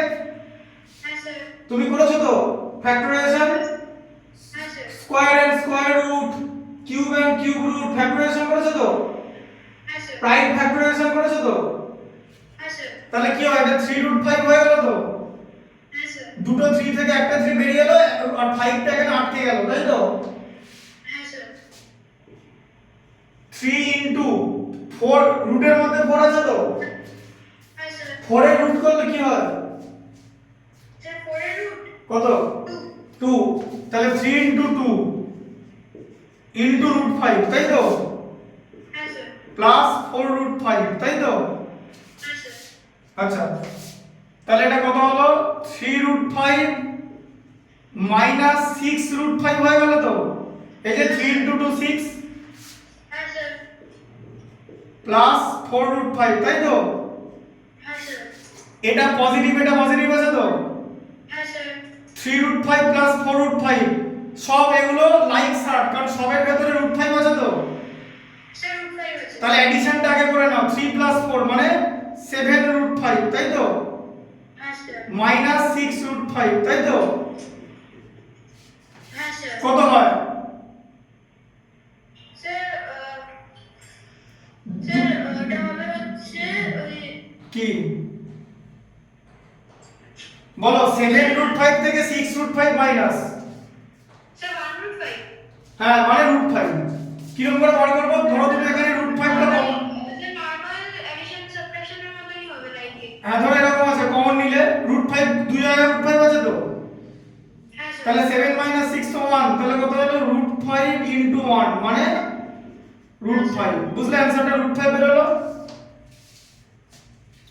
হ্যাঁ স্যার। তুমি করেছো তো ফ্যাক্টরাইজেশন? হ্যাঁ স্যার। Square and square root, cube and cube root factorization করেছো তো? হ্যাঁ স্যার। প্রাইম ফ্যাক্টরাইজেশন করেছো তো? হ্যাঁ স্যার। তাহলে কি হয়, এটা 3√5 হয়ে গেল তো। হ্যাঁ স্যার। দুটো 3 থেকে একটা 3 বেরিয়ে এলো আর 5 টা এখানে আটকে গেল, তাই তো? হ্যাঁ স্যার। 3 * 4, রুটের মধ্যে 4 আছে তো, হ্যাঁ স্যার। 4 এর রুট করলে কি হয়? স্যার 4 এর রুট কত? 2। 2। তাহলে 3 * 2 √5, তাই তো? হ্যাঁ স্যার। প্লাস 4√5, তাই তো? হ্যাঁ স্যার। আচ্ছা তাহলে এটা কত হলো? 3√5 মাইনাস 6√5 হয়ে গেল তো। এই যে 3 * 2 6 হ্যাঁ স্যার। প্লাস 4√5, তাই তো? হ্যাঁ স্যার। এটা পজিটিভ, এটা পজিটিভ আছে তো। হ্যাঁ স্যার। 3√5 প্লাস 4√5 সব এগুলো লাইক সার্ট, কারণ সবের ভেতরে √5 আছে তো। স্যার রুট 5 আছে। তাহলে অ্যাডিশনটা আগে করে নাও, 3 + 4 মানে 7√5, তাই তো? হ্যাঁ স্যার। মাইনাস 6√5, তাই তো? হ্যাঁ স্যার। কত হয়? স্যার স্যার ওটা হবে হচ্ছে ওই কি বলো? 7√5 থেকে 6√5 মাইনাস, স্যার 1 রুট 5। হ্যাঁ মানে √5। কিরকম করে বার করবো? ধরো তুমি এখানে √5 টা কমন, যে নরমাল এডিশন সাবট্রাকশনের মতই হবে লাইকে। হ্যাঁ ধরো এরকম আছে, কমন নিলে √5 দুই জায়গায় √5 আছে তো। হ্যাঁ স্যার। তাহলে 7 - 6 তো 1, তাহলে কত হলো? √5 * 1 মানে √5। বুঝলে অ্যানসারটা √5 বের হলো।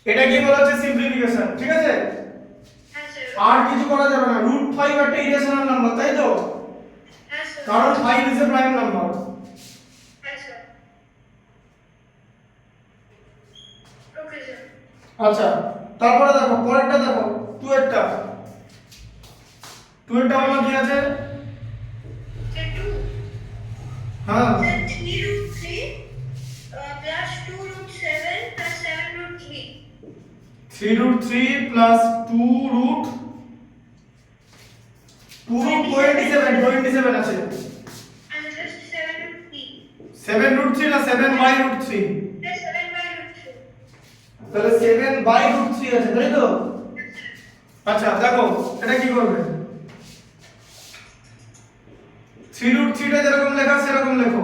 এটা কি বলা হচ্ছে? সিম্পলিফিকেশন। ঠিক আছে? হ্যাঁ স্যার। আর কিছু করা যাবে না। √5 একটা ইরেশনাল নাম্বার, তাই তো? হ্যাঁ স্যার। কারণ 5 ইজ এ প্রাইম নাম্বার। হ্যাঁ স্যার। Okay sir. আচ্ছা তারপরে দেখো পরেরটা, দেখো 2 এরটা। 2 এরটা হলো কি আছে? স্যার 2 হ্যাঁ sir 3 root 3 plus 2 root 7 plus 7 root 3। 3√3 plus 2√27 আছে। and just 7 root 3. 7√3 না 7/√3? Plus 7 by root 3. তাহলে 7/√3 আছে, তাই তো? আচ্ছা দেখো এটা কি করবে? 3√3 টা যেরকম লেখা সেরকম লেখো।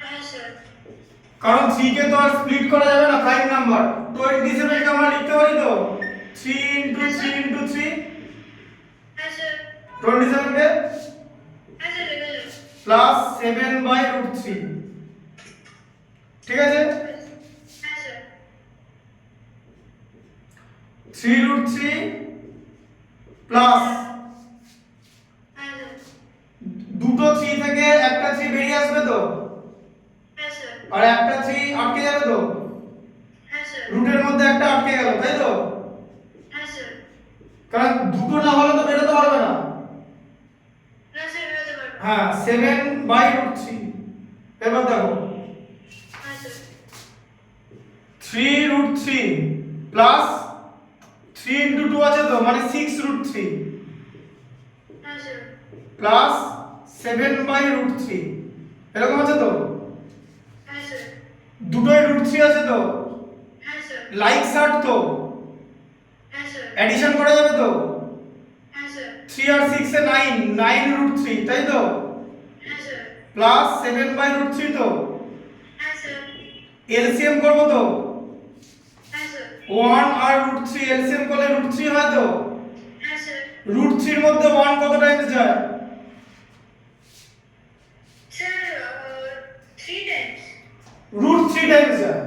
হ্যাঁ স্যার। কারণ 3 কে তো আর স্প্লিট করা যাবে না প্রাইম নাম্বার। 27 কে আমরা লিখতে পারি তো 3 ইনটু 3 ইনটু 3 হ্যাঁ স্যার 27 কে হ্যাঁ স্যার লেখা যাবে প্লাস 7/√3 ঠিক আছে। হ্যাঁ স্যার 3√3 প্লাস হ্যাঁ স্যার দুটো 3 থেকে একটা 3 বেরিয়ে আসবে তো, হ্যাঁ স্যার আর একটা 3 আটকে যাবে তো, হ্যাঁ স্যার রুটের মধ্যে একটা আটকে গেল তাই তো, হ্যাঁ স্যার কারণ দুটো না হলে তো বেরোতে পারবে না। না স্যার বেরোতে পারবো হ্যাঁ 7/√3 এবার দেখো হ্যাঁ স্যার 3√3 প্লাস 3 ইনটু 2 আছে তো মানে 6√3 হ্যাঁ স্যার প্লাস 7/√3 এরকম আছে তো, হ্যাঁ স্যার দুটোই √3 আছে তো, হ্যাঁ স্যার লাইক শার্ট তো, হ্যাঁ স্যার এডিশন করা যাবে তো, হ্যাঁ স্যার 3 আর 6 এ 9/√3 তাই তো, হ্যাঁ স্যার প্লাস 7/√3 তো, হ্যাঁ স্যার এলসিএম করব তো, হ্যাঁ স্যার 1 আর √3 এলসিএম করলে √3 হয় তো, হ্যাঁ স্যার √3 এর মধ্যে 1 কত টাইমস যায়, স্যার 3 টাইমস √3 টাইমস যায়।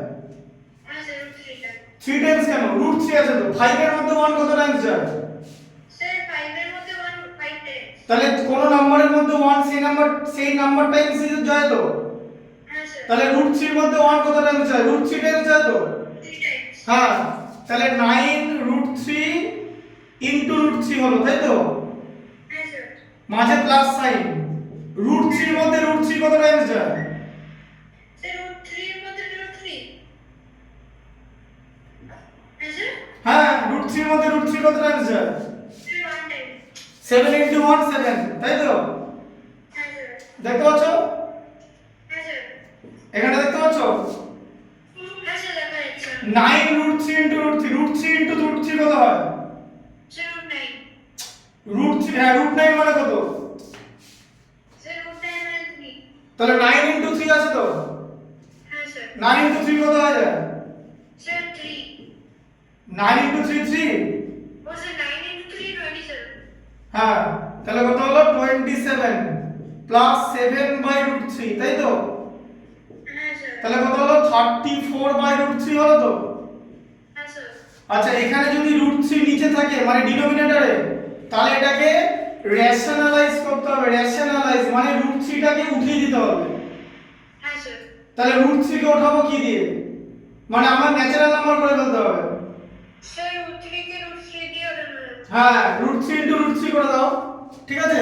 হ্যাঁ স্যার 3 টাইমস 3 টাইমস কেন, √3 আছে তো, 5 এর মধ্যে 1 কত টাইমস যায়, স্যার 5 এর মধ্যে 1 5 টাইমস তাহলে কোন নাম্বারের মধ্যে 1 সেই নাম্বার টাইমস যায় তো, হ্যাঁ স্যার তাহলে √3 এর মধ্যে 1 কত টাইমস যায়, √3 টাইমস যায় তো, 3 টাইমস হ্যাঁ তাহলে 9√3 ইনটু √3 হলো তাই তো, হ্যাঁ স্যার মাঝে প্লাস সাইন, √3 এর মধ্যে √3 কত টাইমস যায়, স্যার 3 এর মধ্যে 3 হ্যাঁ স্যার হ্যাঁ √3 এর মধ্যে √3 কত টাইমস যায়, 1 টাইম 7 ইনটু 1 7 তাই তো, হ্যাঁ স্যার দেখতে পাচ্ছ, হ্যাঁ স্যার এখানে দেখতে পাচ্ছ হ্যাঁ স্যার লেখা যাচ্ছে 9√3 ইনটু √3 √3 ইনটু √3 কত হয়, স্যার 9 √3 হ্যাঁ √9 মানে কত, স্যার 9 মানে 3 তাহলে 9 ইনটু 3 আছে তো, হ্যাঁ স্যার 9 ইনটু 3 কত হয়ে যায়, স্যার 3 9 ইনটু 3 3 ও স্যার 9 into 3 27 হ্যাঁ তাহলে কত হলো 27 প্লাস 7/√3 তাই তো, হ্যাঁ স্যার তাহলে কত হলো 34/√3 হলো তো। হ্যাঁ স্যার আচ্ছা এখানে যদি √3 নিচে থাকে মানে ডিনোমিনেটরে, তাহলে এটাকে রেশনালাইজ করতে হবে, রেশনালাইজ মানে √3 টাকে উঠিয়ে দিতে হবে, হ্যাঁ স্যার তাহলে √3 কে উঠাবো কি দিয়ে, মানে আমার ন্যাচারাল নাম্বার করে ফেলতে হবে, স্যার √3 কে √3 দিয়ে ওঠানো যাবে হ্যাঁ √3 ইনটু √3 করে দাও ঠিক আছে।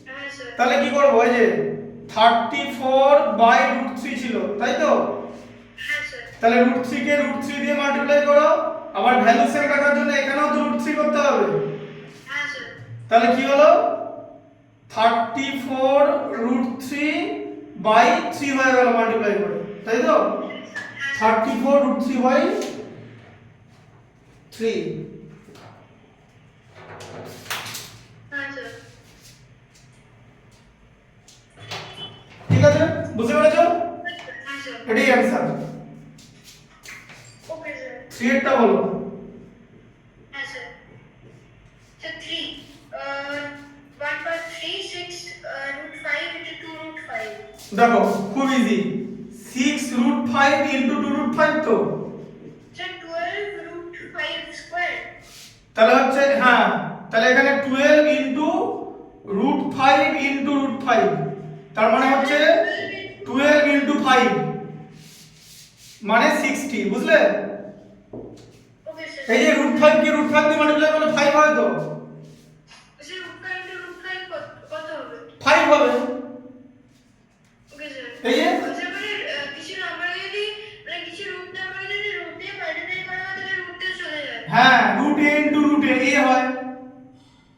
হ্যাঁ স্যার তাহলে কি করব, এই যে 34/√3 ছিল তাই তো, হ্যাঁ স্যার তাহলে √3 কে √3 দিয়ে মাল্টিপ্লাই করো, আবার ভ্যালু সেম রাখার জন্য এখানেও তো √3 করতে হবে, হ্যাঁ স্যার তাহলে কি হলো 34√3/3 হয়ে গেল মাল্টিপ্লাই করে তাই তো, 34√3/3 হ্যাঁ স্যার ঠিক আছে, বুঝতে পেরেছো, হ্যাঁ স্যার এটাই অ্যানসার। ওকে স্যার 3 এরটা বলো, হ্যাঁ স্যার স্যার 3 1/3 6 √5 into 2 √5 দেখো খুব ইজি, 6√5 ইনটু 2√5 তো, স্যার 12 √5 স্কয়ার তাহলে হচ্ছে হ্যাঁ তাহলে এখানে 12 ইনটু √5 ইনটু √5 তার মানে হচ্ছে 12 ইনটু 5 মানে 60 বুঝলে, ওকে স্যার এই যে √5 কে √5 দিয়ে মাল্টিপ্লাই করলে 5 হয় তো, স্যার √5 into √5 কত হবে 5 হবে, ওকে স্যার এই যে স্যার মানে কিছু নাম্বার যদি মানে কিছু রুট নাম্বার যদি রুট দিয়ে মাল্টিপ্লাই করা হয় তাহলে রুট দিয়ে চলে যায় হ্যাঁ √a ইনটু √a a হয়,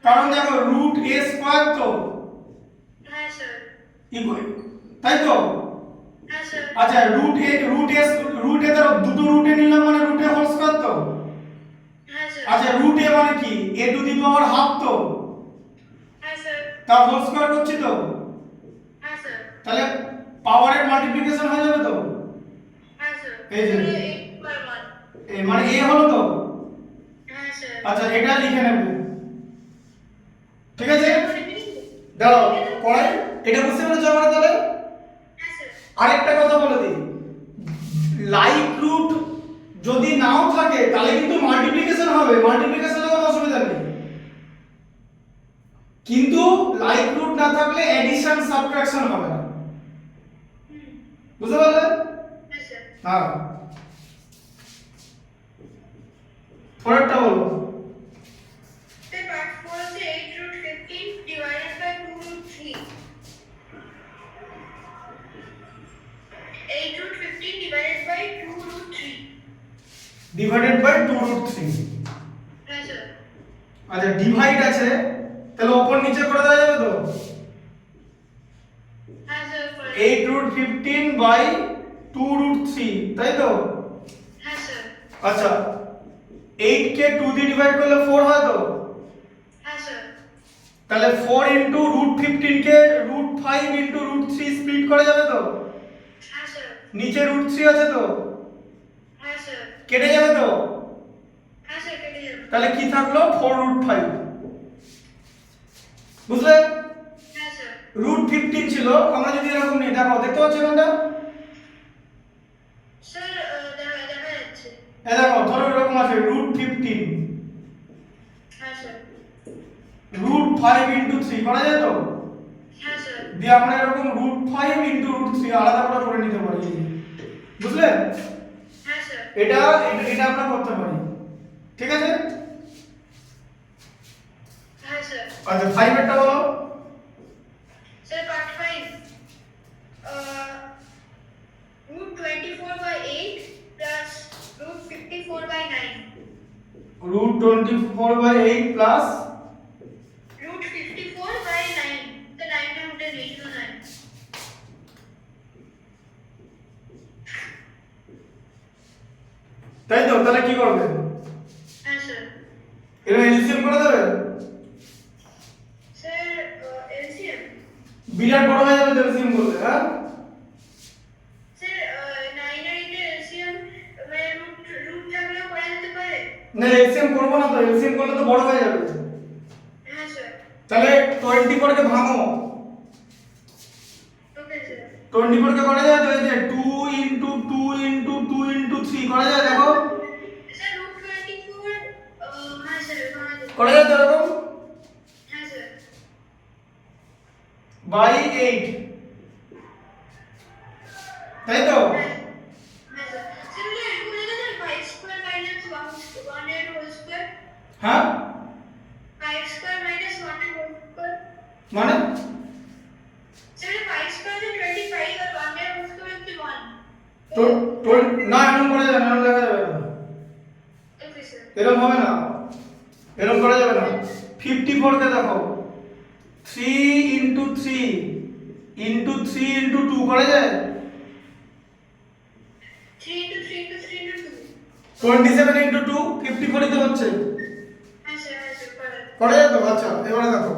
কারণ দেখো √a স্কয়ার তো হ্যাঁ স্যার ইকুয়াল তাই তো, হ্যাঁ স্যার আচ্ছা √a তার দুটো √a নিলাম মানে √a হোল স্কয়ার তো, হ্যাঁ স্যার আচ্ছা √a মানে কি a to the power half তো, হ্যাঁ স্যার তার হোল স্কয়ার করছি তো, হ্যাঁ স্যার তাহলে পাওয়ারের মাল্টিপ্লিকেশন হয়ে যাবে তো, এই যে তাহলে 8/1। এই মানে এ হলো তো। হ্যাঁ স্যার। আচ্ছা এটা লিখে নেবে, ঠিক আছে? দাও করাই, এটা বুঝতে পেরেছো আমরা তাহলে? হ্যাঁ স্যার। আরেকটা কথা বলে দিই, লাইক রুট যদি নাও থাকে তাহলে কিন্তু মাল্টিপ্লিকেশন হবে, মাল্টিপ্লিকেশনে কোনো অসুবিধা নেই, কিন্তু লাইক রুট না থাকলে এডিশন সাবট্রাকশন হবে না, বুঝতে পারলে? হ্যাঁ স্যার। হ্যাঁ, পরেরটা বলো। স্যার পার্ট 4 হচ্ছে 8√15 divided by 2√3। 8√15 divided by 2√3। Divided by 2√3। হ্যাঁ স্যার। আচ্ছা ডিভাইড আছে, তাহলে উপর নিচে করে দেওয়া যাবে তো? হ্যাঁ স্যার। 8√15 বাই 2√3, তাই তো? হ্যাঁ স্যার। আচ্ছা 8 কে 2 দিয়ে ডিভাইড করলে 4 হয় তো? হ্যাঁ স্যার। তাহলে 4 ইনটু √15 কে √5 ইনটু √3 স্প্লিট করা যাবে তো? হ্যাঁ স্যার। নিচে √3 আছে তো, হ্যাঁ স্যার। কেটে যাবে তো? হ্যাঁ স্যার কেটে যাবে। তাহলে কি থাকলো 4√5, বুঝলে? হ্যাঁ স্যার। √15 ছিল, আমরা যদি এরকম নিই, দেখো দেখতে পাচ্ছ এখানটা, স্যার দেখা যাচ্ছে। এই দেখো ধরো এরকম আছে √15, হ্যাঁ স্যার। √5 ইনটু 3 করা যায় তো? হ্যাঁ স্যার। দিয়ে আমরা এরকম √5 ইনটু √3 আলাদা করে নিতে পারি, বুঝলে? হ্যাঁ স্যার। এটা এটা আমরা করতে পারি, ঠিক আছে? হ্যাঁ স্যার। আচ্ছা 5 এরটা বলো। Sir part 5 √24/8 plus √54/9। √24/8 প্লাস √54/9, তো 9 এর মধ্যে লিখলো 9। তাই তো? তাহলে কি করবে? হ্যাঁ স্যার। এর এলসিএম করে দেবে, স্যার এলসিএম। বিরাট বড় হয়ে যাবে এলসিএম করলে, হ্যাঁ? স্যার 9 এর এটা এলসিএম মানে রুট থাকলেও করা যেতে পারে। না এলসিএম করব না তো, এলসিএম করলে তো বড় হয়ে যাবে। হ্যাঁ স্যার। তাহলে 24 কে ভাঙো, ওকে স্যার। 24 কে করা যায় তো? এই যে 2 ইনটু 2 ইনটু 2 ইনটু 3 করা যায়, দেখো স্যার √24 হ্যাঁ স্যার করা যায় তো এরকম, হ্যাঁ স্যার। বাই 8, তাই তো? হ্যাঁ স্যার। স্যার এরকম লেখা যায় 5² - 1 এর হোল স্কয়ার। হ্যাঁ 5² - 1 এর হোল স্কয়ার। মানে স্যার 5² যে 25 আর 1 এর হোল স্কয়ার হচ্ছে 1। তো না এরকম করা যাবে না, এরকম লেখা যাবে না, ওকে স্যার। এরকম হবে না, এরকম করা যাবে না। 54 কে দেখো 3 ইনটু 3 ইনটু 3 ইনটু 2 করা যায়? 3 * 3 * 3 * 2। 27 ইনটু 2 54 ই তো হচ্ছে, হ্যাঁ স্যার হ্যাঁ স্যার করা যায় তো? আচ্ছা এবারে দেখো,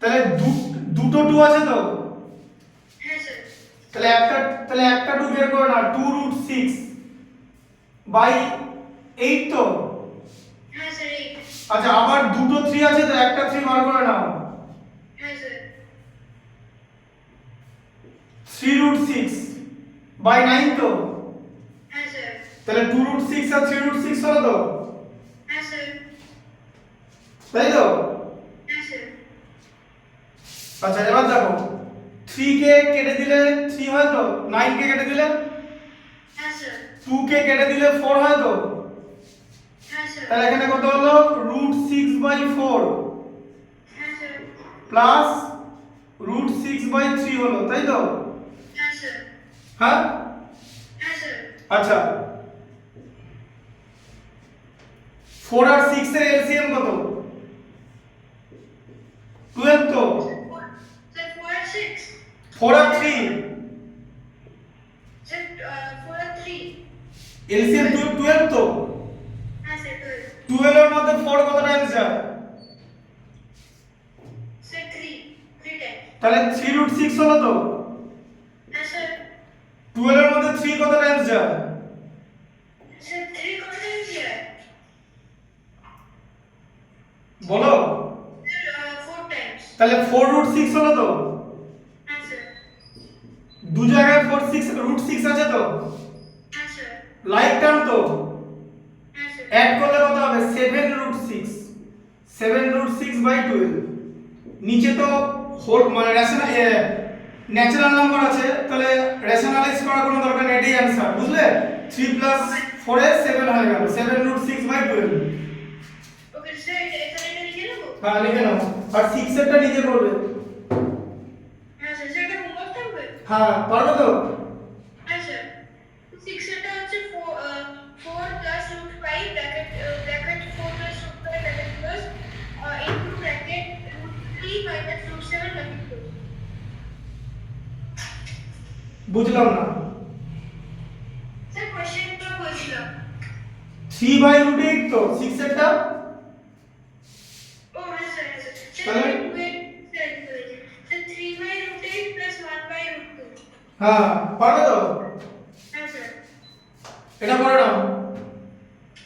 তাহলে দুটো 2 আছে তো, হ্যাঁ স্যার। তাহলে একটা 2 বের করো না, 2√6 বাই 8 তো। হ্যাঁ স্যার 8। আচ্ছা আবার দুটো 3 আছে তো, একটা 3 বার করে নাও, হ্যাঁ স্যার। 3√6 বাই 9 তো, হ্যাঁ স্যার। তাহলে 2√6 আর 3√6 হলো তো, হ্যাঁ স্যার। তাই তো? হ্যাঁ স্যার। আচ্ছা এবার দেখো 3 কে কেটে দিলে 3 হয় তো, 9 কে কেটে দিলে, হ্যাঁ স্যার। 2 কে কেটে দিলে 4 হয় তো, হ্যাঁ স্যার। তাহলে এখানে কত হলো √6/4 হ্যাঁ স্যার। প্লাস √6/3 হলো, তাই তো? হ্যাঁ স্যার। হ্যাঁ হ্যাঁ স্যার। আচ্ছা 4 আর 6 এর এলসিএম কত? 12 তো। স্যার 4 আর 6। 4 আর 3 স্যার 4 আর 3। এলসিএম 12 তো। হ্যাঁ স্যার 12 এর মধ্যে 4 কত টাইমস যায়? Sir 3 Times. তাহলে 3√6 হলো তো, হ্যাঁ স্যার। 12 এর মধ্যে 3 কত টাইমস যায়? স্যার 3 কত টাইমস যায়? বলো। 4 টাইমস। তাহলে 4 রুট 6 হলো তো? হ্যাঁ স্যার। দু জায়গায় 4 6 রুট 6 আছে তো? হ্যাঁ স্যার। লাইক টার্ম তো? হ্যাঁ স্যার। অ্যাড করলে কত হবে? 7 রুট 6। 7 root 6 by 12। নিচে তো হোল মানে রেশনাল ন্যাচারাল নাম্বার আছে, তাহলে রেশনালাইজ করার কোনো দরকার নেই, এটাই অ্যানসার, বুঝলে? 3 প্লাস 4 এ 7 হয়ে গেল, 7 রুট 6 বাই 12। ওকে স্যার, এখানে এটা লিখে নেব? হ্যাঁ লিখে নাও, আর 6 এরটা নিজে করবে। হ্যাঁ স্যার, সেটা হোমওয়ার্ক থাকবে? হ্যাঁ পারবে তো? হ্যাঁ স্যার। 6 এটা হচ্ছে 4 plus root 5 bracket 4 plus root 5 bracket close into bracket root 3 minus root 7 bracket close. বুঝলাম না। স্যার কোশ্চেনটা বলছিলাম। 3 বাই রুট 8 তো 6 এরটা। ও হ্যাঁ স্যার, হ্যাঁ স্যার। তাহলে? Sir 3 by root 8 plus 1 by root 2। হ্যাঁ পারবে তো? হ্যাঁ স্যার। এটা করে নাও।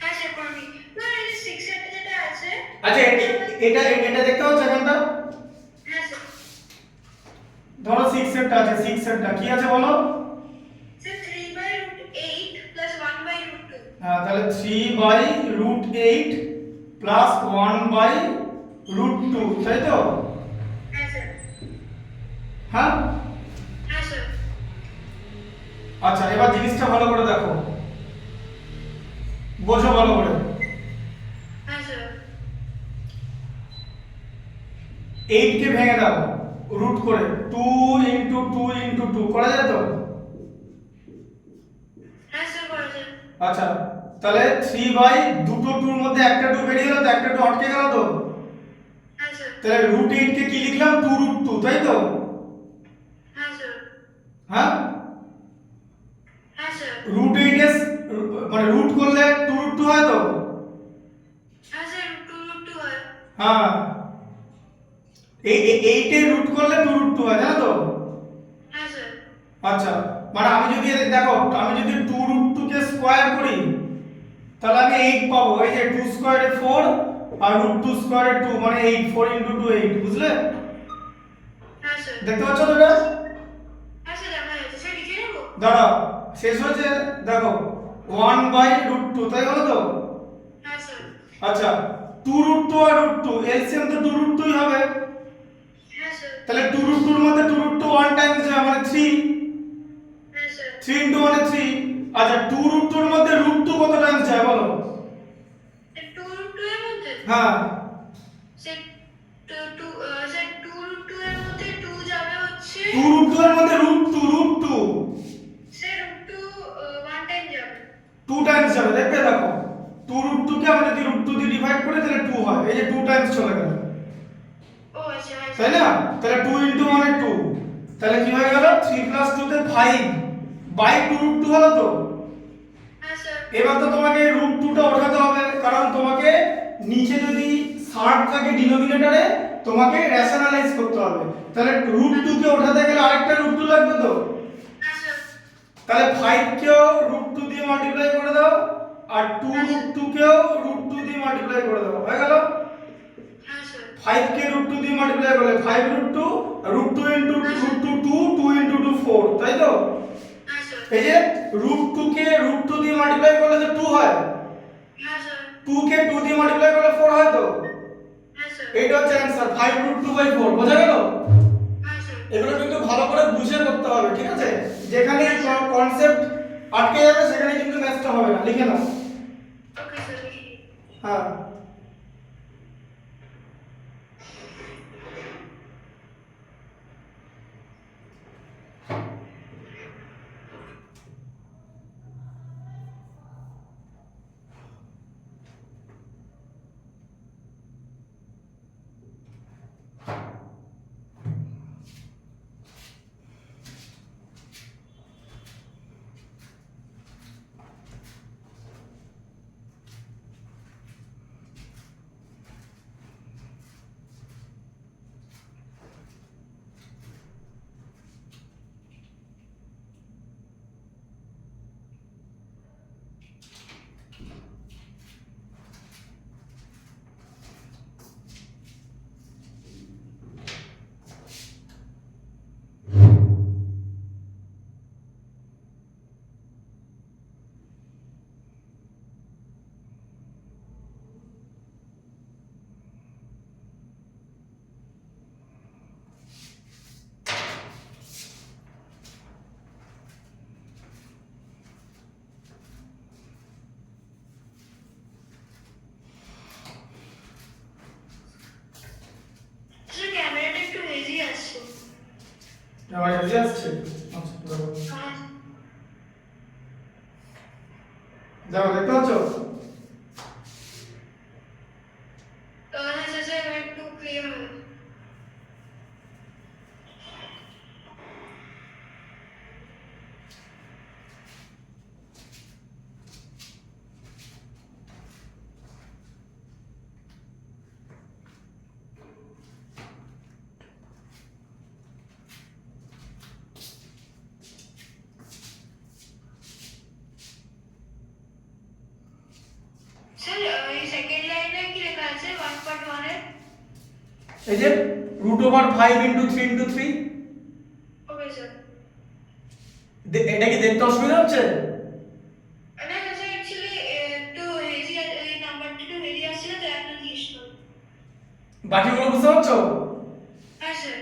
হ্যাঁ স্যার করবি। না এটা 6 এর যেটা আছে। আচ্ছা এটা এটা দেখতে হচ্ছে এখানটা। হ্যাঁ স্যার। ধরো 6 এরটা আছে, 6 এরটা কি আছে বলো? Sir 3 by root 8 plus 1 by root 2। হ্যাঁ তাহলে 3 by root 8 plus 1 by root 2, তাই তো? হ্যাঁ স্যার। হ্যাঁ হ্যাঁ স্যার। আচ্ছা এবার জিনিসটা ভালো করে দেখো, বোঝো ভালো করে। হ্যাঁ স্যার। 8 কে ভেঙে দাও রুট করে, 2 ইনটু 2 ইনটু 2 করা যায় তো? হ্যাঁ স্যার করা যায়। আচ্ছা তাহলে 3 বাই দুটো 2 এর মধ্যে একটা 2 বেরিয়ে গেল তো, একটা 2 আটকে গেল তো। হ্যাঁ স্যার। তাহলে রুট 8 কে কি লিখলাম? 2 রুট 2, তাই তো? হ্যাঁ স্যার। হ্যাঁ হ্যাঁ স্যার। রুট 8 এর মানে রুট করলে 2 রুট 2 হয় তো? হ্যাঁ স্যার 2 রুট 2 হয়। হ্যাঁ এই 8 এর রুট করলে 2 রুট 2 হয়, জানো তো? হ্যাঁ স্যার। আচ্ছা মানে আমি যদি দেখো, আমি যদি 2 রুট 2 কে স্কয়ার করি তাহলে আমি 8 পাবো। এই যে 2 স্কয়ারে 4 আর রুট 2 স্কয়ারে 2 মানে 8, 4 ইনটু 2 8, বুঝলে? হ্যাঁ স্যার। দেখতে পাচ্ছ তো এটা? হ্যাঁ স্যার দেখা যাচ্ছে। স্যার লিখে নেব? দাঁড়াও, শেষ হয়েছে, দেখো 1 বাই রুট 2, তাই হলো তো? হ্যাঁ স্যার। আচ্ছা 2 রুট 2 আর রুট 2 এলসিএম তো 2 রুট 2 ই হবে। হ্যাঁ স্যার। তাহলে 2 রুট 2 এর মধ্যে 2 রুট 2 1 টাইমস যায় মানে 3। হ্যাঁ স্যার। 3 ইনটু 1 এ 3। আচ্ছা 2 রুট 2 এর মধ্যে রুট 2 কত টাইমস যায় বলো? 2 রুট 2 এর মধ্যে? হ্যাঁ স্যার 2 স্যার 2 রুট 2 এর মধ্যে 2 যাবে হচ্ছে 2 রুট 2 এর মধ্যে রুট 2 স্যার রুট 2 1 টাইম যাবে। 2 টাইমস যাবে, দেখবে দেখো 2 রুট 2 কে আমি যদি রুট 2 দিয়ে ডিভাইড করি তাহলে 2 হয়, এই যে 2 টাইমস চলে গেল, ও আচ্ছা হ্যাঁ তাই স্যার। না? তাহলে 2 ইনটু 1 এ 2, তাহলে কি হয়ে গেল? 3 প্লাস 2 তে 5 বাই 2 রুট 2 হলো তো? হ্যাঁ স্যার। এবার তো তোমাকে রুট 2 টা ওঠাতে হবে, কারণ তোমাকে নিচে যদি 60 থাকে ডিনোমিনেটরে তোমাকে রেশনালাইজ করতে হবে, তাহলে রুট 2 কে ওঠাতে গেলে আরেকটা রুট 2 লাগবে তো। হ্যাঁ স্যার। তাহলে 5 কেও রুট 2 দিয়ে মাল্টিপ্লাই করে দাও আর 2 রুট 2 কেও রুট 2 দিয়ে মাল্টিপ্লাই করে দাও, হয়ে গেল? হ্যাঁ স্যার। 5 কে রুট 2 দিয়ে মাল্টিপ্লাই করলে 5 root 2 root 2 into root 2 2 2 into 2 4, তাই তো? হ্যাঁ স্যার। এই যে রুট 2 কে রুট 2 দিয়ে মাল্টিপ্লাই করলে তো 2 হয়, হ্যাঁ স্যার। 2 কে 2 দিয়ে মাল্টিপ্লাই করলে 4 হয় তো? হ্যাঁ স্যার। এইটা হচ্ছে অ্যানসার 5 রুট 2 বাই 4, বোঝা গেল? হ্যাঁ স্যার। এগুলো কিন্তু ভালো করে বুঝে করতে হবে, ঠিক আছে? যেখানে কনসেপ্ট আটকে যাবে সেখানে কিন্তু ম্যাথটা হবে না, লিখে নাও। ওকে স্যার লিখে দিই। হ্যাঁ আওয়াজ আসছে আচ্ছা দেখো দেখতে পাচ্ছ হ্যাঁ স্যার এবার একটু ক্লিয়ার হলো। স্যার এই সেকেন্ড লাইনে কি লেখা আছে 1.1 এর? এই যে √5 * 3 * 3 ওকে স্যার। এটা কি দেখতে অসুবিধা হচ্ছে? না স্যার অ্যাকচুয়ালি একটু হেজি এই নাম্বারটা একটু হেজি আসছিল তো একটা জিজ্ঞেস করুন। বাকিগুলো বুঝতে পারছো? হ্যাঁ স্যার।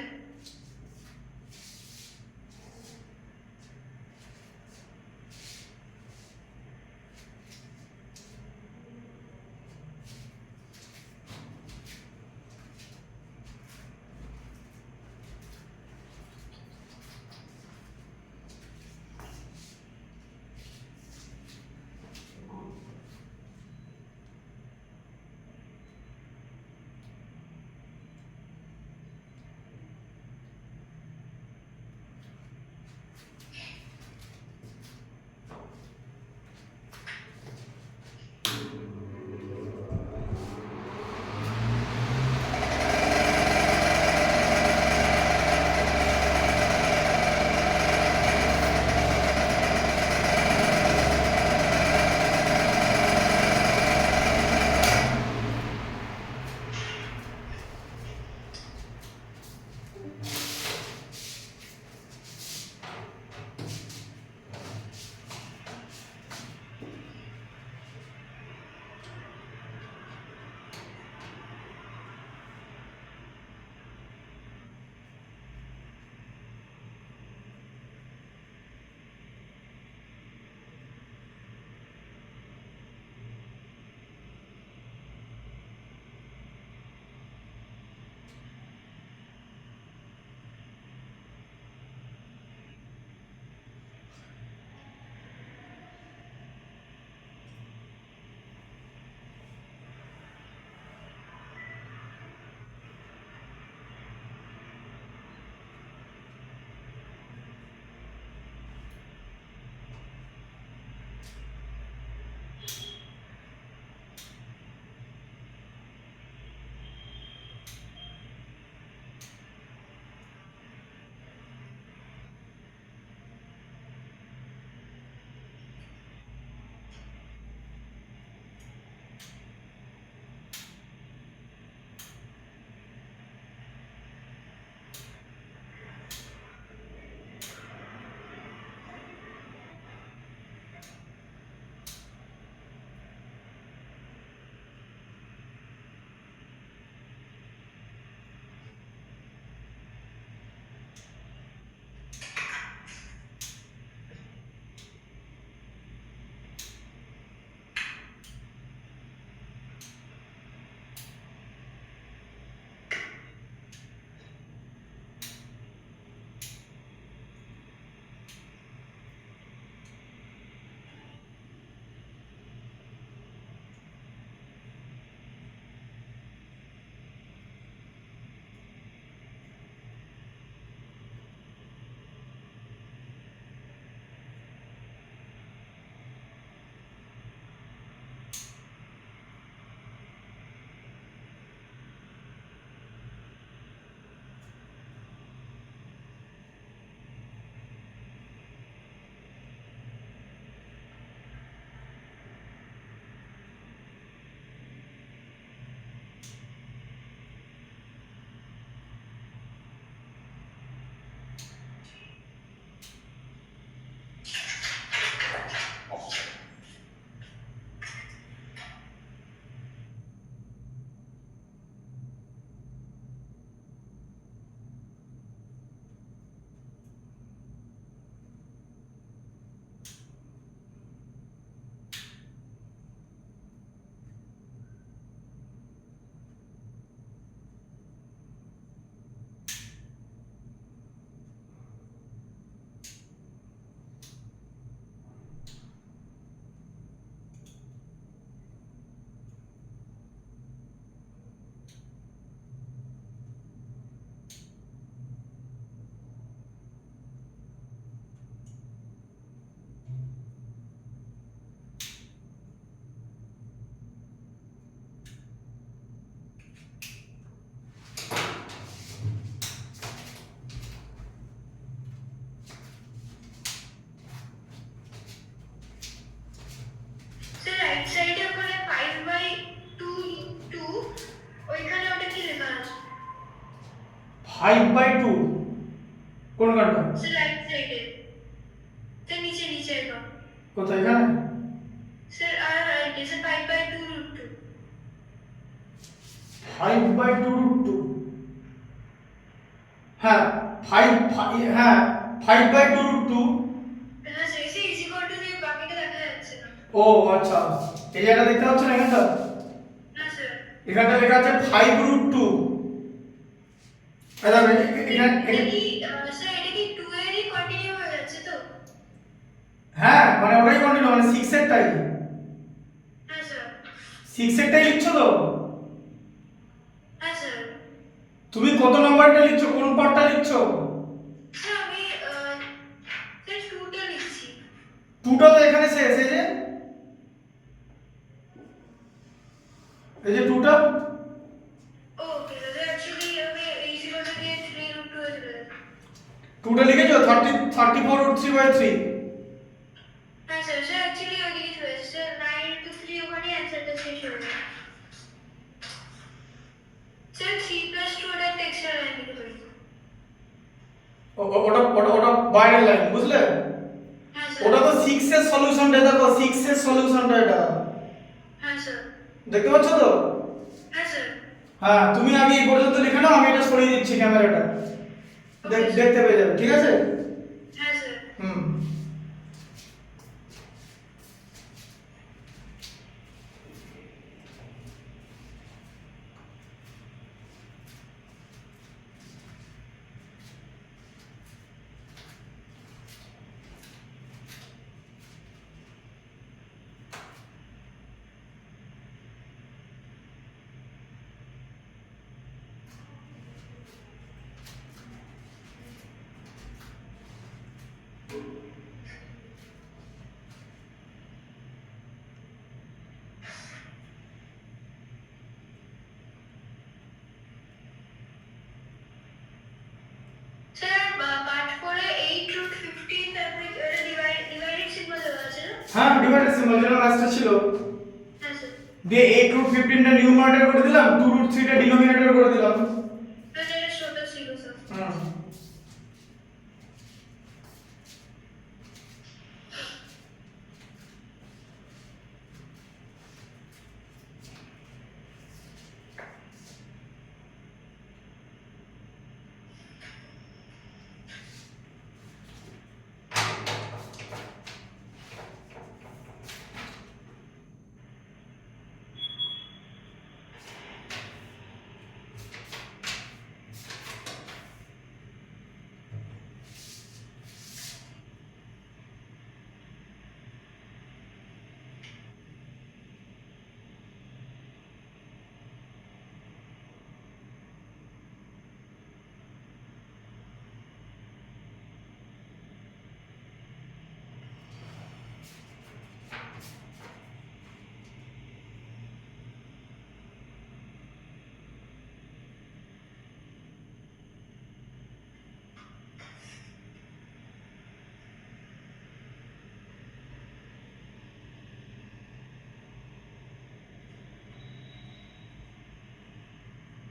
5/2 কোন কাটা স্যার রাইট সাইডে স্যার নিচে একদম কোথায় এখানে স্যার আর রাইটে স্যার 5/2 root 2 5/2 হ্যাঁ 5/2 হ্যাঁ স্যার এসে ইজ ইকুয়াল টু দিয়ে বাকিটা দেখা যাচ্ছে না ও আচ্ছা এই জায়গাটা দেখতে পাচ্ছ না এখানটা না স্যার এখানটা লেখা আছে 5/2 এটা এটা এখানে কি স্যার এটা কি 2 এরই কন্টিনিউ হয়ে যাচ্ছে তো হ্যাঁ মানে ওটাই কন্টিনিউ মানে 6 এরটাই হ্যাঁ স্যার 6 এরটাই লিখছো তো হ্যাঁ স্যার তুমি কত নাম্বারটা লিখছো কোন পার্টটা লিখছো স্যার আমি স্যার 2টা লিখছি 2টা তো এখানে শেষ এই যে 2টা ওকে স্যার অ্যাকচুয়ালি আমি ইজ ইকুয়াল টু দিয়ে 3 root 2 এ চলে যাচ্ছে 2টা লিখেছো 34/3 হ্যাঁ স্যার স্যার অ্যাকচুয়ালি ওইদিকে চলে যাচ্ছে স্যার 9 into 3 ওখানে অ্যান্সারটা শেষ হয়ে যায় স্যার 3+2 ওটা টেক্সচার লাইন লিখে পারি ওটা বাইরের লাইন বুঝলে হ্যাঁ স্যার ওটা তো 6 এর সলিউশনটা দেখো 6 এর সলিউশনটা এটা হ্যাঁ স্যার দেখতে পাচ্ছ তো হ্যাঁ স্যার হ্যাঁ তুমি আগে এই পর্যন্ত লিখে নাও আমি এটা সরিয়ে দিচ্ছি ক্যামেরাটা দেখতে পেয়ে যাবে ঠিক আছে হ্যাঁ স্যার হুম স্যার পার্ট 4 এ 8 root 15 তারপরে এটা ডিভাইডেড সিম্বল দেওয়া আছে না হ্যাঁ ডিভাইডেড সিম্বল যেটা লাস্টে ছিল হ্যাঁ স্যার দিয়ে 8/15 টা নিউমারেটর করে দিলাম 2/3 টা ডিনোমিনেটর করে দিলাম এটা ছোট ছিল স্যার হুম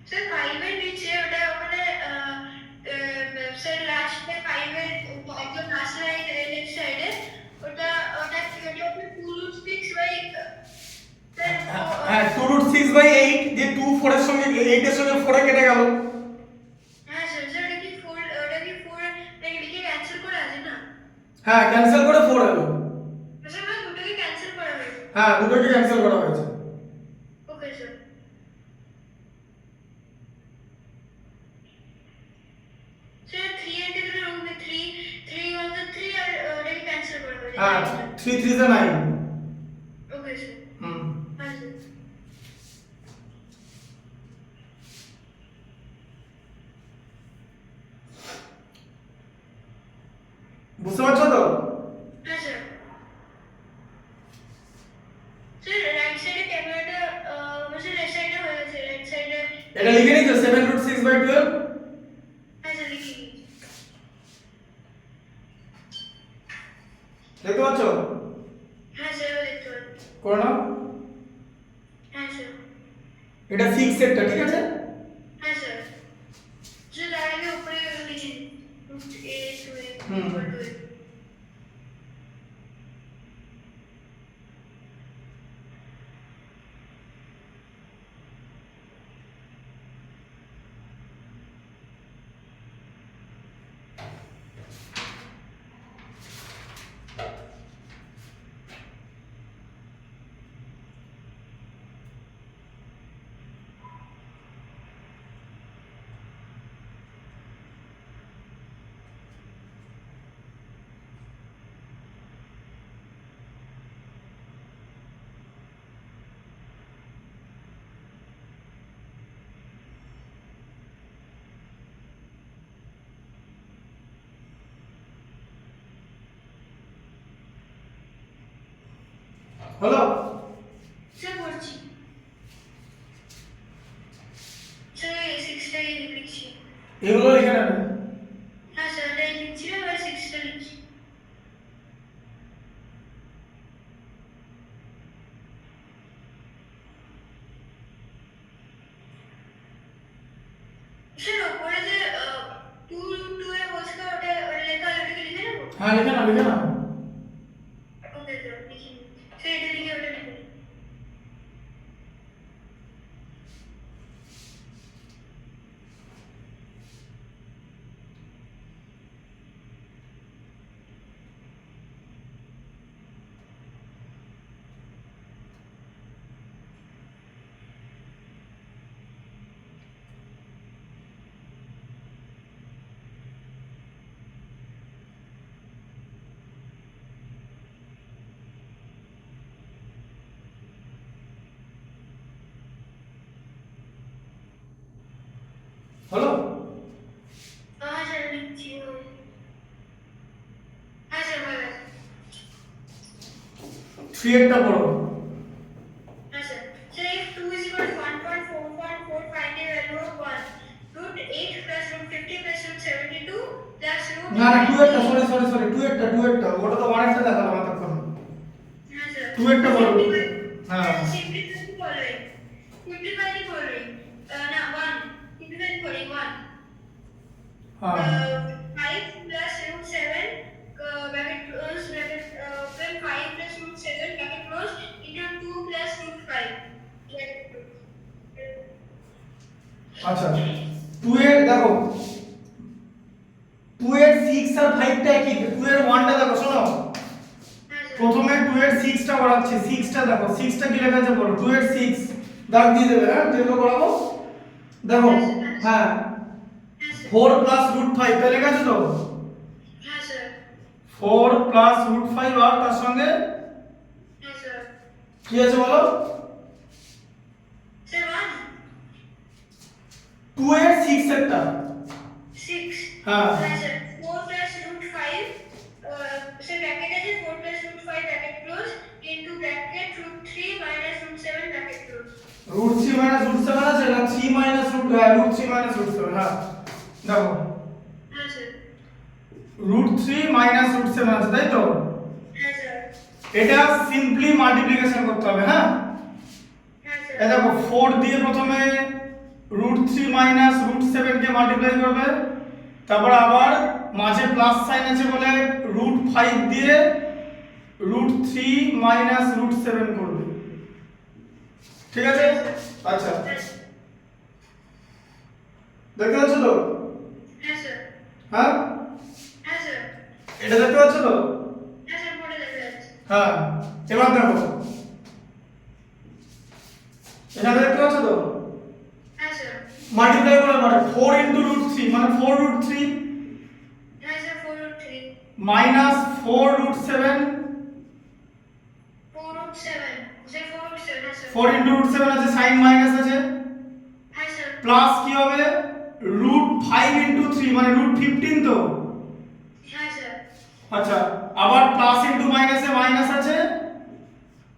স্যার 5 এর নিচে ওটা ওখানে স্যার লাস্টে 5 এর একদম লাস্ট লাইন লেফট সাইডে ওটা কি ওটা 2 root 6 বাই স্যার হ্যাঁ 2/6/8 দিয়ে 2 4 এর সঙ্গে 8 এর সঙ্গে 4 কেটে গেল হ্যাঁ স্যার স্যার ওটা কি 4 লিখে ক্যান্সেল করা আছে না হ্যাঁ ক্যান্সেল করে 4 এলো স্যার মানে দুটোকে ক্যান্সেল করা হয়েছে হ্যাঁ দুটোকে ক্যান্সেল করা হয়েছে ওকে স্যার স্যার 3 এর ভিতরে রুমে 3 1 3 আর ওটাকে ক্যান্সেল করা হয়েছে হ্যাঁ 3 3 is 9 ওকে স্যার হুম হ্যাঁ স্যার বুঝতে পারছো তো হ্যাঁ স্যার স্যার রাইট সাইডে ক্যামেরাটা স্যার লেফট সাইডে হয়ে গেছে রাইট সাইডে এটা লিখে নিয়েছো 7/6/12 হ্যাঁ স্যার লিখে দিয়েছি দেখতে পাচ্ছো হ্যাঁ স্যার দেখতে পাচ্ছি করে নাও হ্যাঁ স্যার এটা 6 এরটা ঠিক আছে হ্যাঁ স্যার স্যার তার আগে হলো? স্যার করছি। স্যার এই 6টাই লিখছি। এগুলো লিখে নেবে। হ্যাঁ স্যার, এটাই লিখছিলাম আর 6টা লিখছি। স্যার ওপরে যে 2 এর বসকা ওটা লেখা ওটাকে লিখে নেবো? হ্যাঁ লিখে নাও, লিখে নাও। ওকে স্যার, লিখি। স্যার এটা লিখে ওটা লিখে। হলো? হ্যাঁ স্যার লিখছি। হ্যাঁ স্যার ভালো আছে। 3 এরটা পড়ো। হ্যাঁ sir. Sir if 2 is equal to 1.4.4 find a value of 1. Root 8 plus root 50 plus root 72 plus root না না 2 এরটা, সরি 2 এরটা ওটা তো 1 এরটা দেখালাম এতক্ষণ। হ্যাঁ স্যার 2 এরটা বলো। হ্যাঁ simplify the following. Simplify the following. না 1. Simplify the following 1. হ্যাঁ 5 plus root 7 bracket close bracket then 5 plus root 7 bracket close into 2 plus root 5 bracket close. আচ্ছা 2 এর দেখো 2 এর 6 আর 5 টা কি, 2 এর 1 টা দেখো শোনো। হ্যাঁ স্যার। প্রথমে 2 এর 6 টা করাচ্ছি, 6 টা দেখো, 6 টা কি লেখা আছে বলো। 2 এর 6 দাগ দিয়ে দেবে। হ্যাঁ যেগুলো করাবো দেখো। হ্যাঁ হ্যাঁ স্যার। 4 প্লাস রুট 5 টা লেখা আছে তো। হ্যাঁ স্যার। 4 প্লাস রুট 5 আর তার সঙ্গে হ্যাঁ স্যার। কি আছে বলো। স্যার 1 2 এর 6 এরটা। 6 হ্যাঁ হ্যাঁ sir 4 plus root 5 sir bracket আছে 4 plus root 5 bracket close into bracket root 3 minus root 7 bracket close. Root 3 minus root 7 আছে না, 3 মাইনাস রুট 3 মাইনাস রুট 7। হ্যাঁ দেখো হ্যাঁ স্যার। রুট 3 মাইনাস রুট 7 আছে তাই তো। হ্যাঁ স্যার। এটা সিম্পলি মাল্টিপ্লিকেশন করতে হবে। হ্যাঁ হ্যাঁ স্যার। এই দেখো 4 দিয়ে প্রথমে রুট 3 মাইনাস রুট 7 কে মাল্টিপ্লাই করবে, তারপর আবার মাঝে প্লাস সাইন আছে বলে রুট 5 দিয়ে রুট 3 মাইনাস রুট 7 করবে। ঠিক আছে? আচ্ছা দেখতে পাচ্ছ তো? হ্যাঁ স্যার। হ্যাঁ হ্যাঁ স্যার। এটা দেখতে পাচ্ছ তো? হ্যাঁ স্যার পড়ে দেখা যাচ্ছে। হ্যাঁ এবার দেখো এটা দেখতে পাচ্ছ তো? হ্যাঁ স্যার। মাল্টিপ্লাই করার পরে 4 ইনটু রুট 3 মানে 4 রুট 3 হ্যাঁ sir 4 root 3 minus 4 root 7 4 root 7 sir 4 root 7 হ্যাঁ স্যার। 4 ইনটু রুট 7 আছে, সাইন মাইনাস আছে, হ্যাঁ স্যার। প্লাস কি হবে রুট 5 ইনটু 3 মানে রুট 15 তো। হ্যাঁ স্যার। আচ্ছা আবার প্লাস ইনটু মাইনাসে মাইনাস আছে,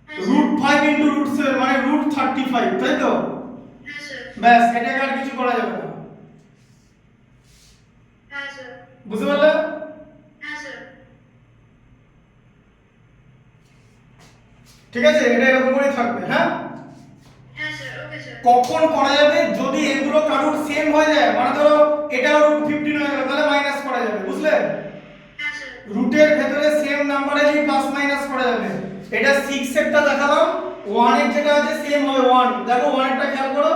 হ্যাঁ রুট 5 ইনটু রুট 7 মানে রুট 35 তাই তো। হ্যাঁ স্যার। ব্যাস এটাকে আর কিছু করা যাবে না। হ্যাঁ স্যার। বুঝতে পারলে? হ্যাঁ স্যার। ঠিক আছে এটা এরকম করেই থাকবে। হ্যাঁ হ্যাঁ স্যার ওকে স্যার। কখন করা যাবে যদি এগুলো কারোর সেম হয়ে যায়, মানে ধরো এটাও রুট 15 হয়ে গেল তাহলে মাইনাস করা যাবে। বুঝলে? হ্যাঁ স্যার। রুটের ভেতরে সেম নাম্বারে যদি প্লাস মাইনাস করা যাবে। এটা 6 এরটা দেখালাম, 1 এর যেটা আছে সেম হবে 1। দেখো 1 এরটা খেয়াল করো,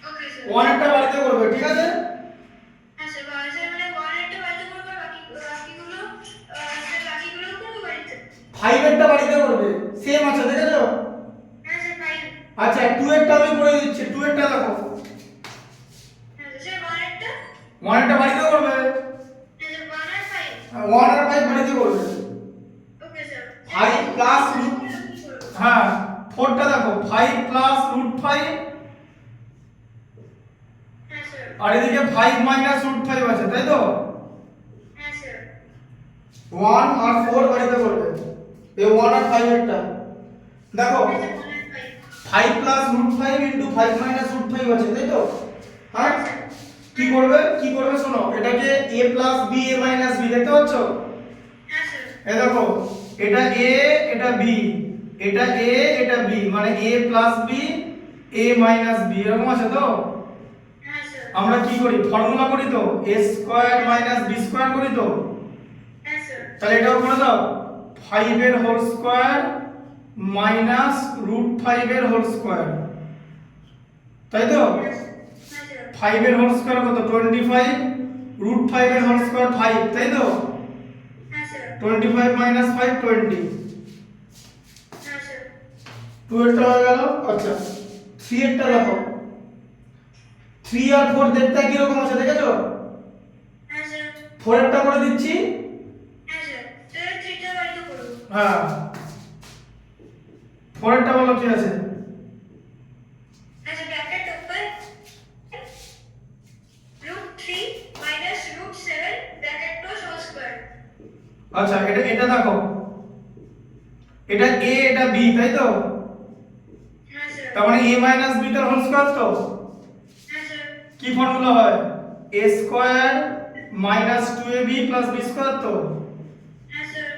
ওকে স্যার। 1 এরটা বাড়িতে করবে। ঠিক আছে? হ্যাঁ স্যার স্যার মানে 1 এরটা বাড়িতে করবে বাকিগুলো স্যার বাকিগুলো কোন বাড়িতে? 5 এরটা বাড়িতে করবে, সেম আছে দেখেছো? হ্যাঁ স্যার 5। আচ্ছা 2 এরটা আমি করে দিচ্ছি, 2 এরটা দেখো। হ্যাঁ স্যার 1 এরটা? 1 এরটা বাড়িতে করবে, হ্যাঁ স্যার 1 আর 5। 1 আর 5 বাড়িতে করবে। Okay sir. 5 প্লাস রুট, হ্যাঁ 4টা দেখো 5 প্লাস রুট 5 হ্যাঁ স্যার। আর এদিকে 5 মাইনাস রুট 5 আছে তাই তো। হ্যাঁ স্যার। 1 আর 4 বাড়িতে করবে, এই 1 আর 5 এরটা। দেখো হ্যাঁ sir 1 5 plus root 5 into 5 minus root 5 আছে তাই তো হ্যাঁ কি করবে শোনো এটাকে a plus b a minus b দেখতে পাচ্ছ হ্যাঁ স্যার এই দেখো এটা a এটা b এটা a এটা b মানে a plus b a minus b এরকম আছে তো হ্যাঁ স্যার আমরা কি করি ফর্মুলা করি তো a square minus b square করি তো হ্যাঁ স্যার তাহলে এটাও করে দাও 5 এর হোল স্কয়ার মাইনাস রুট 5 এর হোল স্কয়ার তাই তো হ্যাঁ স্যার 5 এর হোল স্কয়ার কত 25 রুট 5 এর হোল স্কয়ার 5 তাই তো হ্যাঁ স্যার 25 মাইনাস 5 20 হ্যাঁ স্যার 2 এরটা হয়ে গেল আচ্ছা 3 এরটা দেখো 3 আর 4 দেখতে কি রকম আছে দেখেছো হ্যাঁ স্যার 4 এরটা করে দিচ্ছি হ্যাঁ স্যার স্যার 3টা বাড়ি তো করব হ্যাঁ 4 এরটা বলো কি আছে হ্যাঁ sir bracket open √3 minus √7 bracket close whole square আচ্ছা এটা দেখো এটা a এটা b তাই তো হ্যাঁ স্যার তার মানে a মাইনাস b তার হোল স্কয়ার তো হ্যাঁ স্যার কি ফর্মুলা হয় a square minus 2ab plus b square তো হ্যাঁ স্যার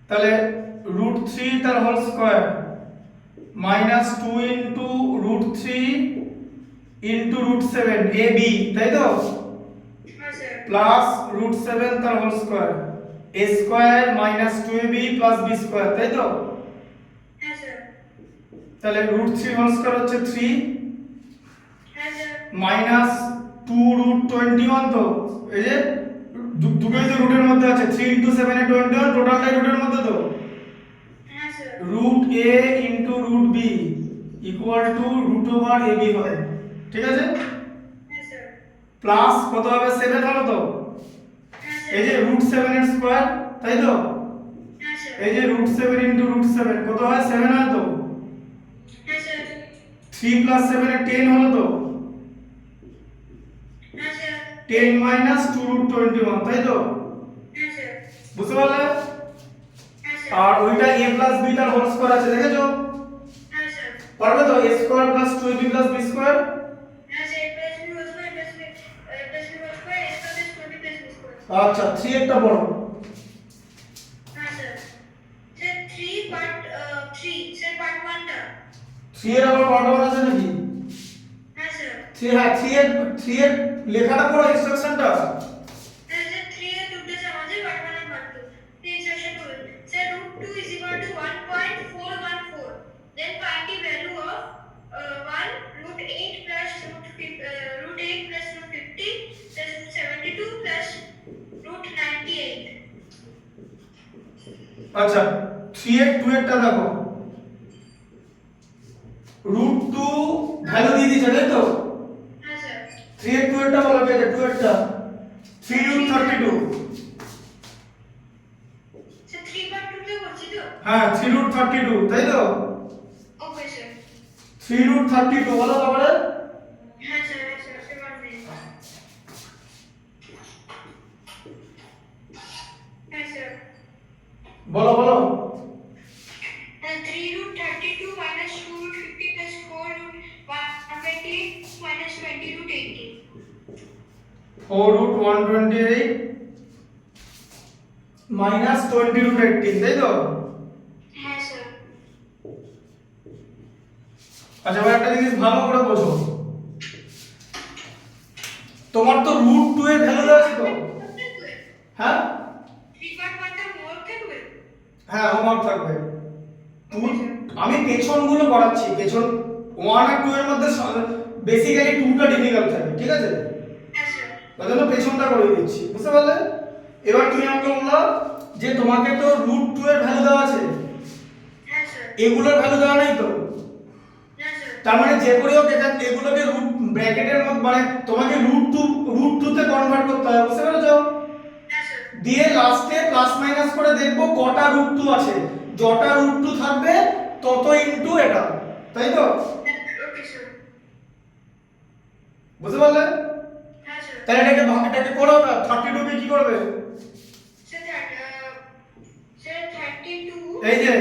তাহলে √3 তার whole square minus 2 into √3 into √7 ab তাই তো হ্যাঁ স্যার প্লাস √7 তার whole square a square minus 2ab plus b square তাই তো হ্যাঁ স্যার তাহলে √3 হোল স্কয়ার হচ্ছে 3 হ্যাঁ স্যার মাইনাস 2√21 তো এই যে দুটোই তো রুটের মধ্যে আছে 3 ইনটু 7 এ 21 টোটালটাই রুটের মধ্যে তো হ্যাঁ sir √a into √b equal to √ab হয় ঠিক আছে হ্যাঁ স্যার প্লাস কত হবে 7 হলো তো হ্যাঁ এই যে √7 এর স্কয়ার তাই তো স্যার এই যে √7 ইনটু √7 কত হয় 7 হয় তো হ্যাঁ স্যার 3 প্লাস 7 এর 10 হলো তো হ্যাঁ স্যার 10 মাইনাস 2√21 তাই তো হ্যাঁ স্যার বুঝতে পারলে হ্যাঁ স্যার আর ওইটা a প্লাস b তার হোল স্কয়ার আছে দেখেছো হ্যাঁ স্যার পারবে তো a square plus 2ab plus b square হ্যাঁ sir plus B whole square plus B whole square S plus 20 plus B square আচ্ছা 3 একটা বড় হ্যাঁ sir sir 3 part 3 sir part 1টা 3 এর আবার বড় আছে নাকি হ্যাঁ স্যার 3 এর লেখাটা পড়ো ইনস্ট্রাকশনটা স্যার 3 এর দুটো সমাজে পার্ট 1 আর পার্ট 2 এই সেকশন হল sir √2 is equal to 1.414 then find the value of 1 √8 plus √8 plus √50 plus √72 plus √98 আচ্ছা 3 এর 2 এরটা দেখো √2 ভ্যালু দিয়ে দিয়েছে তাই তো হ্যাঁ স্যার 3 এর 2 এরটা বলো কি আছে 2 এরটা 3√32 স্যার 3 পার্ট 2 তে করছি তো হ্যাঁ 3√32 তাই তো ওকে স্যার 3√32 বলো তারপরে হ্যাঁ স্যার হ্যাঁ স্যার স্যার 1 মিনিট হ্যাঁ স্যার বলো বলো 3√32 minus 2√50 plus 4√128 minus 20√80 4√128 মাইনাস 20√18 তাই তো হ্যাঁ স্যার আচ্ছা এবার একটা জিনিস ভালো করে বোঝো তোমার তো √2 এর ভ্যালু দেওয়া আছে তো হ্যাঁ 3 পার্ট 1টা মোর থাকবে হ্যাঁ হোমওয়ার্ক থাকবে আমি পেছনগুলো করাচ্ছি পেছন 1 আর 2 এর মধ্যে বেসিক্যালি 2টা ডিফিকাল্ট থাকে ঠিক আছে হ্যাঁ স্যার তার জন্য পেছনটা করে দিচ্ছি বুঝতে পারলে এবার তুমি আমাকে বললো যে তোমাকে তো √2 এর ভ্যালু দেওয়া আছে হ্যাঁ স্যার এগুলোর ভ্যালু দেওয়া নেই তো হ্যাঁ স্যার তার মানে যে করে হোক এগুলোকে রুট ব্র্যাকেটের মধ্যে মানে তোমাকে √2 তে কনভার্ট করতে হবে বুঝতে পেরেছো হ্যাঁ স্যার দিয়ে লাস্টে প্লাস মাইনাস করে দেখবো কটা √2 আছে যটা √2 থাকবে তত ইনটু এটা তাই তো ওকে স্যার বুঝতে পারলে হ্যাঁ স্যার তাহলে এটাকে করো না 32 কে কি করবে স্যার 32 এই যে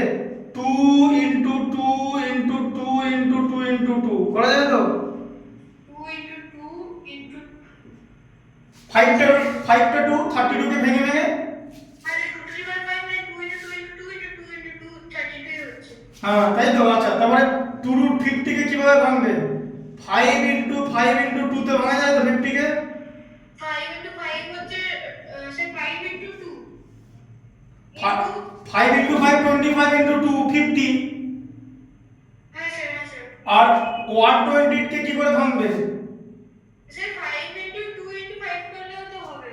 2 ইনটু 2 5টা 2 32 কে ভেঙে ভেঙে মানে 2 to the power 5 মানে 2 into 2 into 2 into 2 into 2 32 হচ্ছে। হ্যাঁ তাই তো। আচ্ছা তারপরে 2 রুট 50 কে কিভাবে ভাঙবে? 5 into 5 into 2 তে ভাঙা যায় তো 50 কে? 5 into 5 হচ্ছে সে 5 into 2 5 into 5 25 into 2 50। হ্যাঁ স্যার আর 128 কে কি করে ভাঙবে? স্যার 5 into 2 into 5 করলেও তো হবে।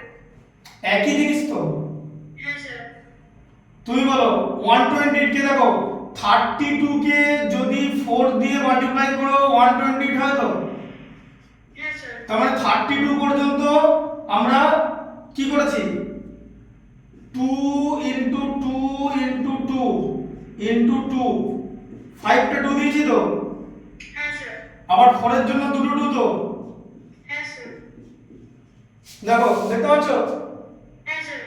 একই জিনিস তো। হ্যাঁ স্যার তুমি বলো 128 কে দেখো 32 কে যদি 4 দিয়ে মাল্টিপ্লাই করো 128 হয় তো। হ্যাঁ স্যার তার মানে 32 পর্যন্ত আমরা কি করেছি? 2 into 2 into 2 into 2 5টা 2 দিয়েছি তো। হ্যাঁ স্যার আবার 4 এর জন্য দুটো 2 তো। হ্যাঁ স্যার দেখো দেখতে পাচ্ছ? হ্যাঁ স্যার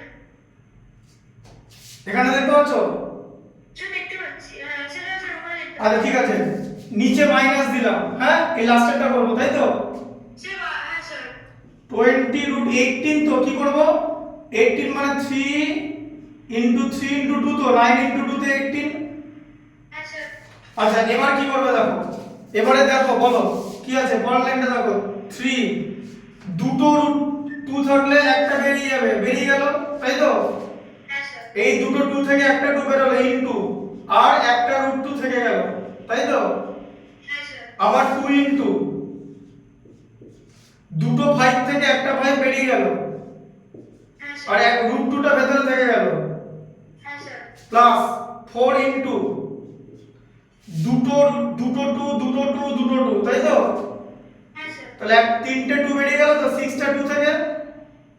এখানে দেখতে পাচ্ছ? স্যার দেখতে পাচ্ছি। হ্যাঁ স্যার স্যার ওখানে দেখতে আচ্ছা ঠিক আছে, নিচে মাইনাস দিলাম। হ্যাঁ এই লাস্টেরটা করবো তাই তো। স্যার হ্যাঁ স্যার 20 রুট 18 তো কি করব? 18 মানে 3 into 3 into 2 তো 9 into 2 তে 18। হ্যাঁ স্যার আচ্ছা এবার কি করবে দেখো, এবারে দেখো বলো কি আছে পরের লাইনটা দেখো। 3 দুটো রুট 2 থাকলে একটা বেরিয়ে যাবে, বেরিয়ে গেল তাই তো। হ্যাঁ স্যার এই দুটো 2 থেকে একটা 2 বেরোলো ইনটু আর একটা রুট 2 থেকে গেল তাই তো। হ্যাঁ স্যার আবার 2 ইনটু দুটো 5 থেকে একটা 5 বেরিয়ে গেল হ্যাঁ আর স্যার এক রুট 2টা ভেতরে থেকে গেল হ্যাঁ স্যার প্লাস 4 ইনটু দুটো 2 তাই তো। হ্যাঁ স্যার তাহলে তিনটে 2 বেরিয়ে গেল তো 6টা 2 থেকে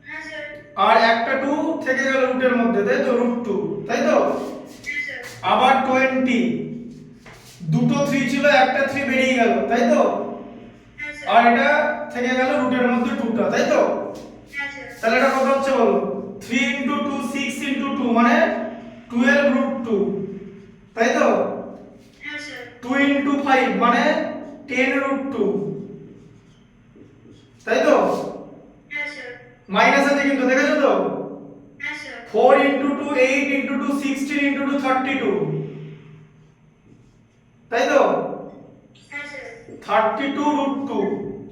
হ্যাঁ স্যার আর একটা 2 থেকে গেল রুটের মধ্যে তাই তো, রুট 2 তাই তো। হ্যাঁ স্যার আবার 20 দুটো 3 ছিল একটা 3 বেরিয়ে গেল তাই তো। হ্যাঁ স্যার আর এটা থেকে গেল রুটের মধ্যে 2টা তাই তো। হ্যাঁ স্যার তাহলে এটা কত হচ্ছে বলো? 3 into 2 6 into 2 মানে 12 root 2 তাই তো। হ্যাঁ স্যার 2 into 5 মানে 10 root 2 তাই তো। হ্যাঁ স্যার মাইনাস আছে কিন্তু দেখেছো তো। হ্যাঁ স্যার 4 into 2 8 into 2 16 into 2 32 তাই তো। হ্যাঁ স্যার 32 root 2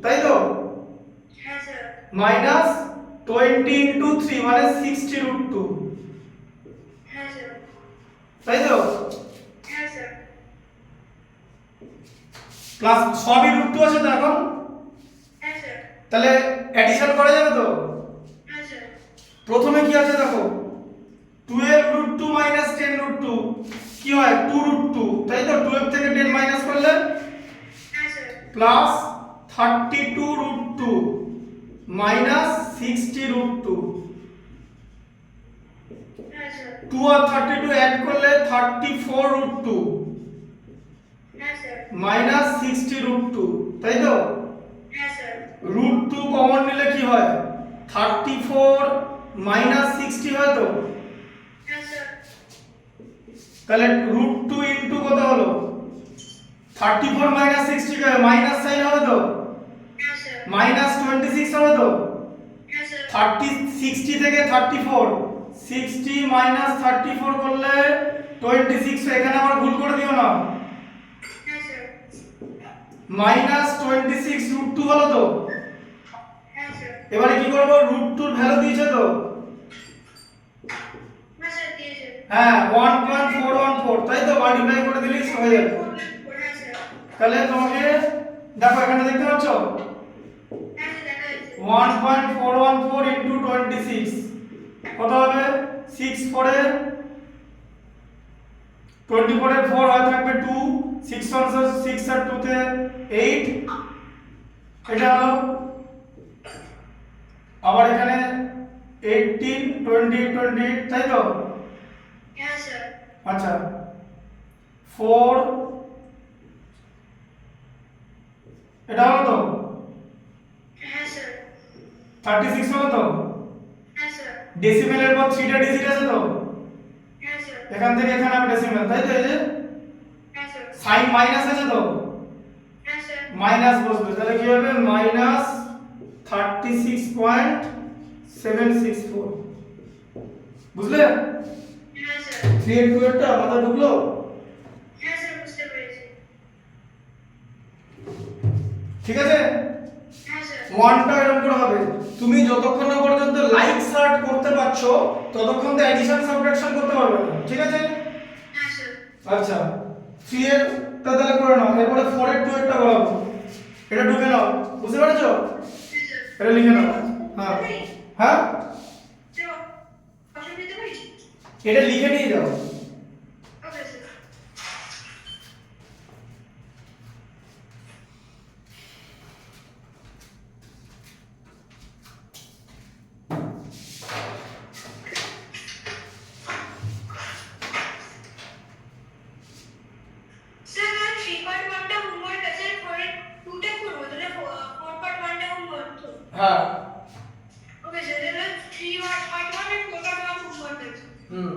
তাই তো। হ্যাঁ স্যার মাইনাস 20 into 3 মানে 60 root 2 হ্যাঁ স্যার তাই তো। হ্যাঁ স্যার প্লাস সবই রুট 2 আছে তো এখন। হ্যাঁ স্যার তাহলে অ্যাডিশন করা যাবে তো। হ্যাঁ স্যার প্রথমে কি আছে দেখো 12 root 2 minus 10 root 2 কি হয় 2 root 2 তাই তো। 12 থেকে 10 মাইনাস করলে হ্যাঁ sir plus 32 root 2 minus 60 root 2। হ্যাঁ স্যার 2 আর 32 অ্যাড করলে 34 root 2 হ্যাঁ স্যার মাইনাস 60 root 2 তাই তো। হ্যাঁ স্যার root 2 কমন নিলে কি হয় 34 মাইনাস 60 হয় তো। হ্যাঁ স্যার তাহলে root 2 ইনটু কত হলো 34 মাইনাস 60 কে মাইনাস সাইন হবে তো, হ্যাঁ স্যার মাইনাস 26 হবে তো। হ্যাঁ স্যার 60 থেকে 34 60 মাইনাস 34 করলে 26, এখানে আবার ভুল করে দিও না। হ্যাঁ স্যার মাইনাস 26 রুট 2 হলো তো। হ্যাঁ স্যার এবারে কি করব রুট 2 এর ভ্যালু দিয়েছে তো। হ্যাঁ স্যার দিয়েছে। হ্যাঁ 1.414 তাই তো, মাল্টিপ্লাই করে দিলেই হয়ে যাবে। হ্যাঁ স্যার তাহলে তোমাকে দেখো এখানে দেখতে পাচ্ছ হ্যাঁ স্যার দেখা যাচ্ছে। 1.414 into 26 কত হবে 6 4 এর 24 এর 4 হয় থাকবে 2 6 1 6 আর 2 তে 8 এটা হলো। আবার এখানে 18 20 28 তাই তো। হ্যাঁ স্যার আচ্ছা 4 এটা হলো তো হ্যাঁ স্যার 36 হলো তো। হ্যাঁ স্যার ডেসিমেলের পর 3টা ডিজিট আছে তো, হ্যাঁ স্যার এখান থেকে এখানে আমি ডেসিমেল তাই তো। এই যে হ্যাঁ স্যার সাইন মাইনাস আছে তো, হ্যাঁ স্যার মাইনাস বসবে। তাহলে কি হবে মাইনাস 36.6 764 বুঝলে? হ্যাঁ স্যার 3 এর 2 এরটা মাথা ঢুকলো? হ্যাঁ স্যার বুঝতে পেরেছি ঠিক আছে? হ্যাঁ স্যার ওয়ানটা এরকম করে হবে, তুমি যতক্ষণ না পর্যন্ত লাইক সার্ট করতে পারছো ততক্ষণ তো অ্যাডিশন সাবট্রাকশন করতে পারবে না, ঠিক আছে? হ্যাঁ স্যার আচ্ছা 3 এর টা তাহলে করে নাও, এরপরে 4 এর 2 এরটা করাবো, এটা ঢুকে নাও, বুঝতে পেরেছো? এটা লিখে নাও। হ্যাঁ হ্যাঁ এটা লিখে নিয়ে যাও। ওকে স্যার স্যার আর 3.1 টা হোমওয়ার্ক আছে 4 এর 2 টা করব তাহলে 4.1 টা হোমওয়ার্ক তো হ্যাঁ ওকে স্যার তাহলে 3.1 আর 4.1 হোমওয়ার্ক আছে হুম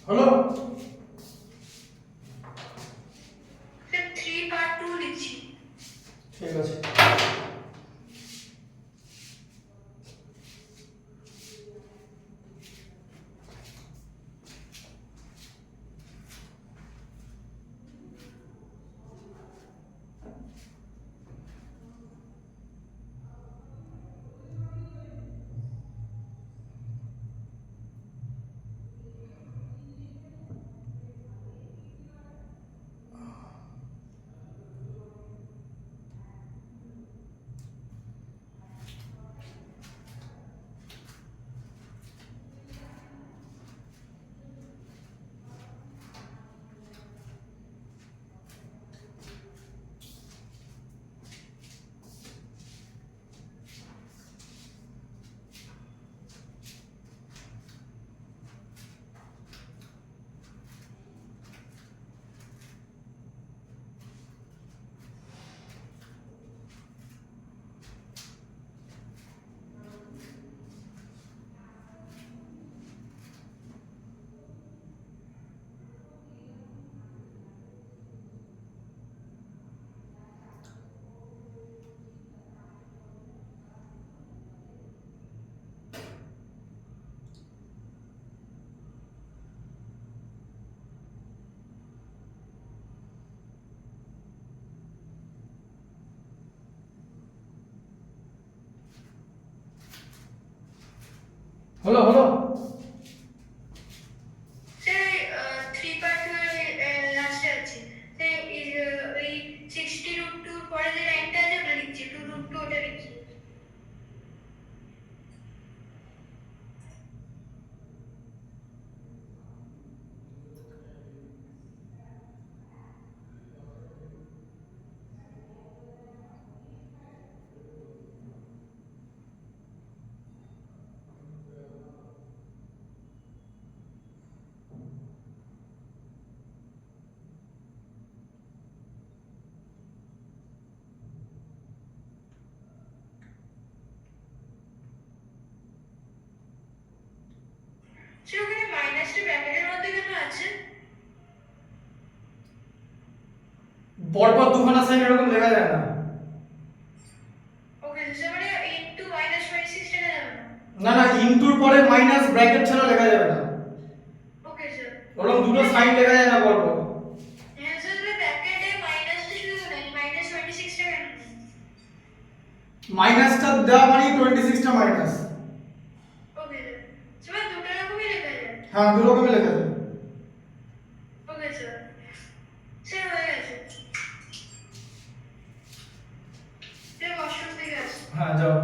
হলো? স্যার 3 পার্ট 2 লিখছি। ঠিক আছে। হলো হলো? স্যার 3 পার্ট 2 এর লাস্টে আছে। স্যার ওই 60√2 পরে যে লাইনটা আছে ওটা লিখছি, 2√2 ওটা লিখছি। স্যার ওখানে মাইনাসটা ব্র্যাকেটের মধ্যে কেন আছে? পরপর দুখানা সাইন এরকম লেখা যায় না। ওকে স্যার, মানে ইনটু -26 টাকা যাবে না? না না, ইনটুর পরে মাইনাস ব্র্যাকেট ছাড়া লেখা যাবে না। Okay sir. ওরকম দুটো সাইন লেখা যায় না পরপর। হ্যাঁ স্যার, ব্র্যাকেটে মাইনাসটা শুধু নাই, -26 টাকা কেন? মাইনাসটা দেওয়া মানে 26টা মাইনাস। ওকে স্যার। স্যার দুটো রকমই লেখা যায়? হ্যাঁ, দু রকমই লেখা যায়। ওকে স্যার। স্যার হয়ে গেছে। স্যার ওয়াশরুম থেকে আসছি। হ্যাঁ, যাও।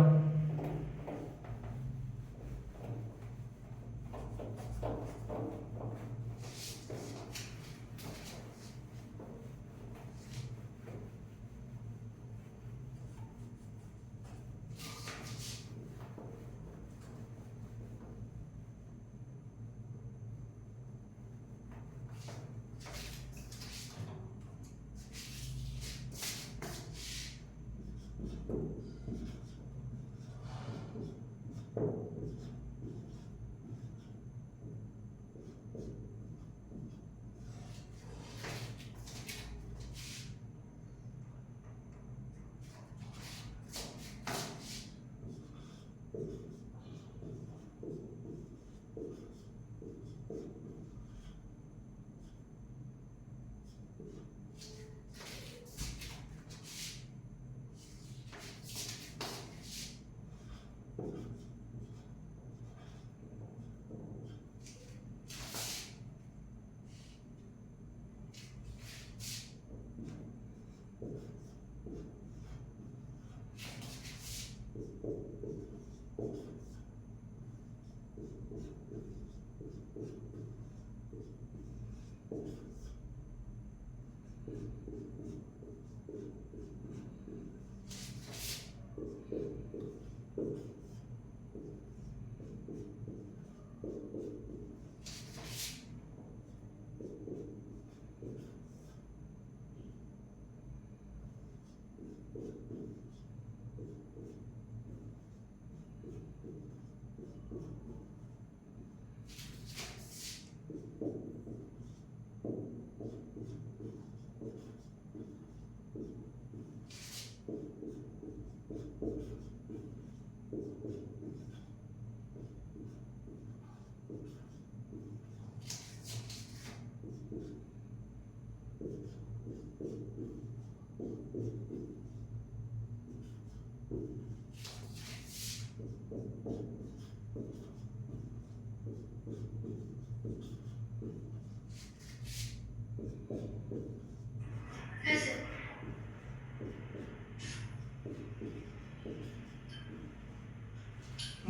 হ্যাঁ স্যার।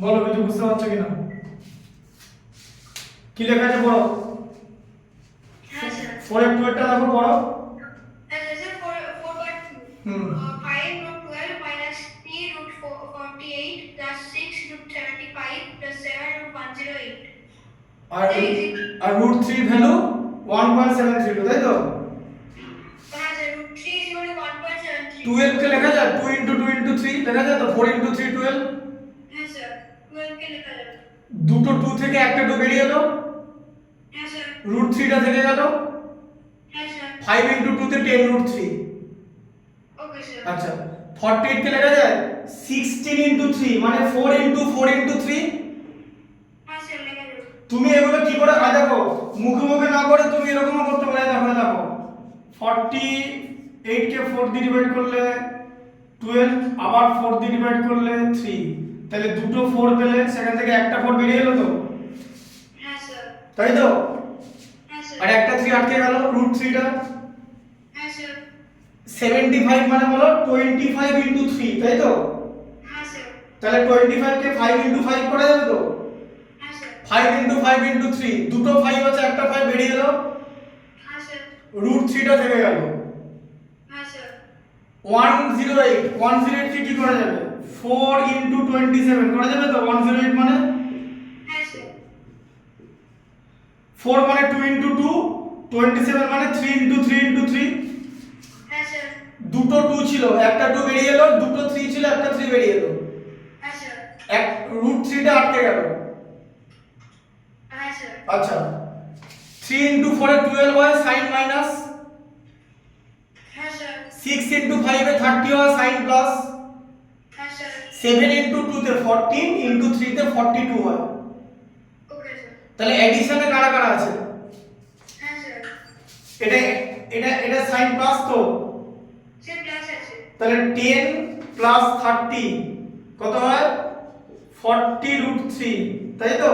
বলো কিছু বুঝতে পারছো কিনা? কি লেখা আছে পড়ো। হ্যাঁ স্যার। 4 এর 2 এরটা দেখো পড়ো। হ্যাঁ স্যার, 4/2 হুম 5 root 12 minus 3 root 48 plus 6 root 75 plus 7 root 108. আর আর √3 ভ্যালু 1.73 তাই তো? হ্যাঁ sir, root 3 is equal to 1.73. 12 কে লেখা যায় 2 * 2 * 3 লেখা যায় তো 4 * 3 12। হ্যাঁ স্যার, 12 কে লেখা যাবে। দুটো 2 থেকে একটা 2 বেরিয়ে এলো, হ্যাঁ স্যার। √3 টা থেকে গেল, হ্যাঁ স্যার। 5 * 2 তে 10 √3। Okay sir. আচ্ছা 48 কে লেখা যায় 16 * 3 মানে 4 * 4 * 3। হ্যাঁ স্যার, লেখা যাবে। তুমি এগুলো কি করে দেখো, মুখে মুখে না করে তুমি এরকমও করতে পারো। দেখো দেখো 48 কে 4 দিয়ে ডিভাইড করলে 12, আবার 4 দিয়ে ডিভাইড করলে 3, তাহলে দুটো 4 পেলে সেখান থেকে একটা 4 বেরিয়ে এলো তো, হ্যাঁ স্যার। তাই তো? হ্যাঁ স্যার। আর একটা 3 আটকে গেল √3 টা। হ্যাঁ স্যার। 75 মানে হলো 25 * 3 তাই তো? হ্যাঁ স্যার। তাহলে 25 কে 5 * 5 করা যাবে তো? হ্যাঁ স্যার। 5 * 5 * 3, দুটো 5 আছে একটা 5 বেরিয়ে এলো, হ্যাঁ স্যার। √3 টা থেকে গেল। হ্যাঁ স্যার। 108 কে কি করা যাবে 4 * 27 করা যাবে তো? 108 মানে হ্যাঁ স্যার। 4 মানে 2 * 2, 27 মানে 3 * 3 * 3। হ্যাঁ স্যার। দুটো 2 ছিল একটা 2 বেরিয়ে এলো, দুটো 3 ছিল একটা 3 বেরিয়ে এলো, হ্যাঁ স্যার। এক √3 টা আটকে গেল। হ্যাঁ স্যার। আচ্ছা 3 * 4 এ 12 হয় sin মাইনাস, হ্যাঁ স্যার। 6 * 5 এ 30 হয় sin প্লাস, হ্যাঁ স্যার। 7 * 2 তে 14, * 3 তে 42 হয়। Okay sir. তাহলে এডিশনে কারা কারা আছে? হ্যাঁ স্যার। এটা এটা এটা sin প্লাস তো, স্যার প্লাস আছে। তাহলে 10 প্লাস 30 কত হয় 40 √3 তাই তো?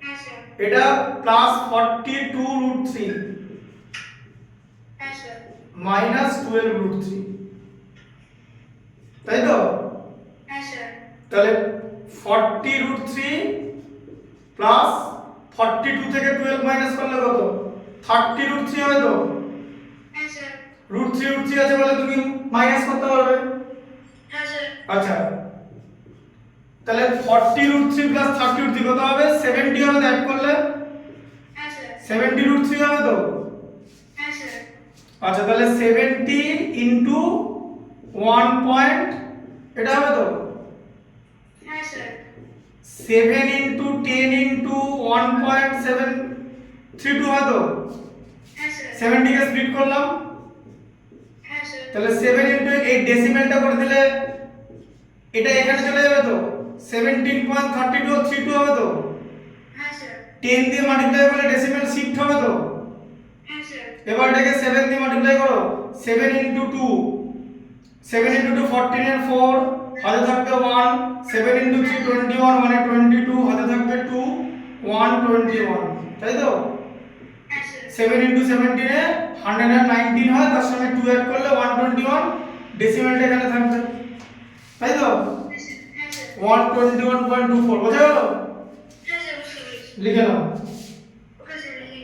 হ্যাঁ স্যার। এটা প্লাস 42 √3 হ্যাঁ স্যার। মাইনাস 12 √3 তাই তো? হ্যাঁ স্যার। তাহলে 40 √3 প্লাস 42 থেকে 12 মাইনাস করলে কত 30 √3 হবে তো? হ্যাঁ স্যার। √3 আছে বলে তুমি মাইনাস করতে পারবে। হ্যাঁ স্যার। আচ্ছা তাহলে 40 √3 প্লাস 30 √3 কত হবে 70 হবে, অ্যাড করলে হ্যাঁ স্যার। 70 √3 হবে তো? হ্যাঁ স্যার। আচ্ছা তাহলে 70 ইনটু 1 পয়েন্ট এটা হবে তো? হ্যাঁ স্যার। 7 ইনটু 10 ইনটু 1.732 হয় তো? হ্যাঁ স্যার। 70 কে স্প্লিট করলাম, হ্যাঁ স্যার। তাহলে 7 ইনটু এই ডেসিমেলটা করে দিলে এটা এখানে চলে যাবে তো 17.3232 হবে তো? হ্যাঁ স্যার। 10 দিয়ে মাল্টিপ্লাই করলে ডেসিমেল শিফট হবে তো? হ্যাঁ স্যার। এবার এটাকে 7 দিয়ে মাল্টিপ্লাই করো, 7 ইনটু 2, 7 ইনটু 2 14 এর 4 হাতে থাকবে 1, 7 ইনটু 3 21 মানে 22 হাতে থাকবে 2 121 তাই তো? হ্যাঁ স্যার। 7 ইনটু 17 এ 119 হয়, তার সঙ্গে 2 অ্যাড করলে 121, ডেসিমেলটা এখানে থাকবে তাই তো? হ্যাঁ স্যার। 121.24 বোঝা গেল? হ্যাঁ স্যার, বুঝতে পেরেছি। লিখে নাও। ওকে স্যার, লিখি।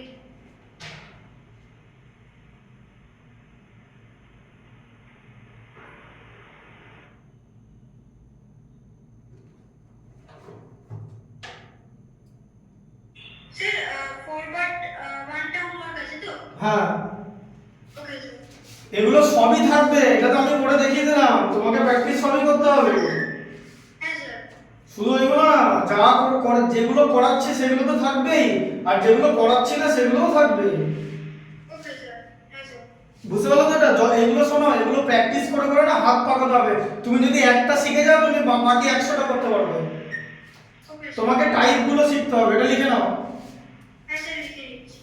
স্যার 4/1টা হোমওয়ার্ক আছে তো? হ্যাঁ ওকে স্যার। এগুলো সবই থাকবে, এটা তো আমি করে দেখিয়ে দিলাম, তোমাকে প্র্যাকটিস সবই করতে হবে। হ্যাঁ স্যার। শুধু এগুলো না, যা যেগুলো করাচ্ছে সেগুলো তো থাকবেই, আর যেগুলো করাচ্ছি না সেগুলোও থাকবে। Okay sir. হ্যাঁ স্যার। বুঝতে পারলো তো? এটা এগুলো শোনো, এগুলো প্র্যাকটিস করে করে না হাত পাকাতে হবে। তুমি যদি একটা শিখে যাও তুমি বাকি 100টা করতে পারবে। Okay sir. তোমাকে টাইপগুলো শিখতে হবে, এটা লিখে নাও। হ্যাঁ স্যার, লিখে নিচ্ছি।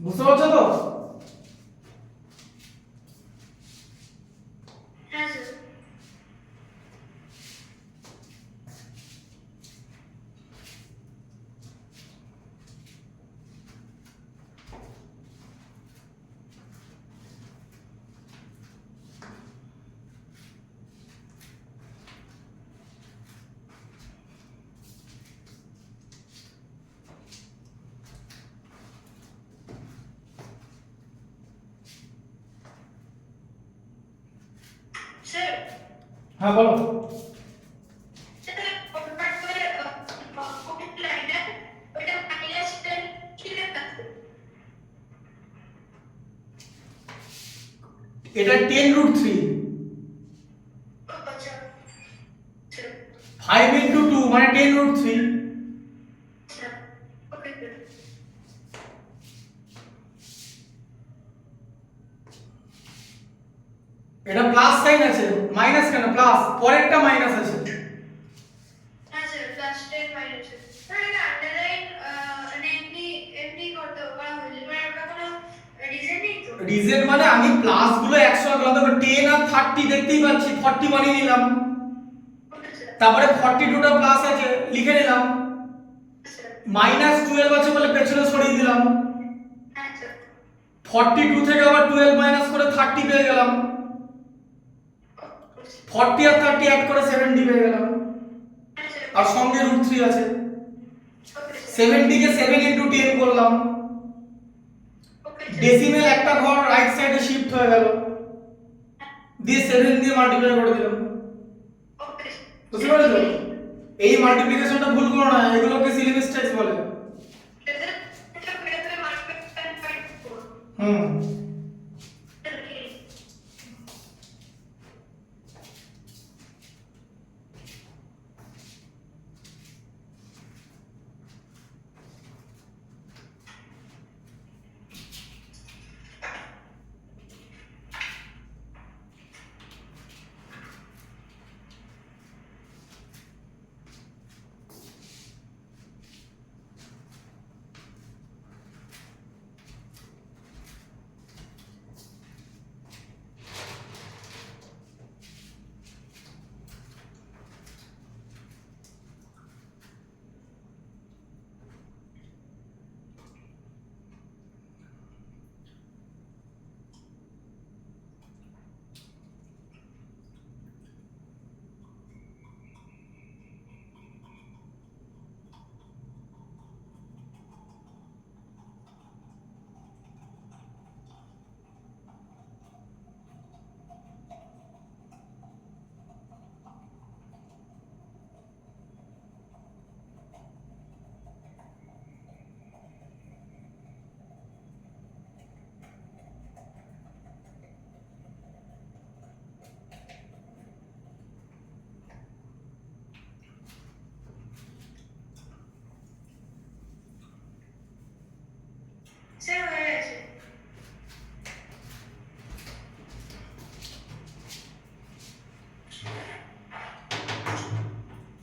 বুঝতে পারছো তো? হ্যাঁ স্যার। স্যার হ্যাঁ বলো। স্যার ওটা করে কপি লাইনটা ওটা মাইনাস 10 কি লেখা আছে? এটা 10√3। আচ্ছা স্যার। 5 into 2 মানে 10√3। Sir okay sir. এটা প্লাস সাইন আছে, মাইনাস কেন? প্লাস, পরেরটা মাইনাস আছে। হ্যাঁ স্যার প্লাস 10 মাইনাস। স্যার এটা আন্ডারলাইন মানে এমনি করতে করা হয়েছে মানে ওটা কোনো রিজন নেই তো? রিজন মানে আমি প্লাস গুলো 100 রাখলাম, তারপর 10 আর 30 দেখতেই পাচ্ছি, 40 বানিয়ে নিলাম। Okay sir. তারপরে 42টা প্লাস আছে, লিখে নিলাম। স্যার মাইনাস 12 আছে বলে পেছনে সরিয়ে দিলাম। হ্যাঁ স্যার। 42 থেকে আবার 12 মাইনাস করে 30 পেয়ে গেলাম। 40 আর 30 অ্যাড করে 70 পেয়ে গেলাম। হ্যাঁ স্যার। আর সঙ্গে √3 আছে। Okay sir. 70 কে 7 into 10 করলাম। Okay sir. ডেসিমেল একটা ঘর রাইট সাইডে শিফট হয়ে গেল, দিয়ে 7 দিয়ে মাল্টিপ্লাই করে দিলাম। ওকে বুঝতে পেরেছো? এই মাল্টিপ্লিকেশনটা ভুল করো না, এগুলোকে সিলি মিস্টেকস বলে। স্যার এটা পেপারে মার্কেট টাইম করব। হুম। স্যার হয়ে গেছে।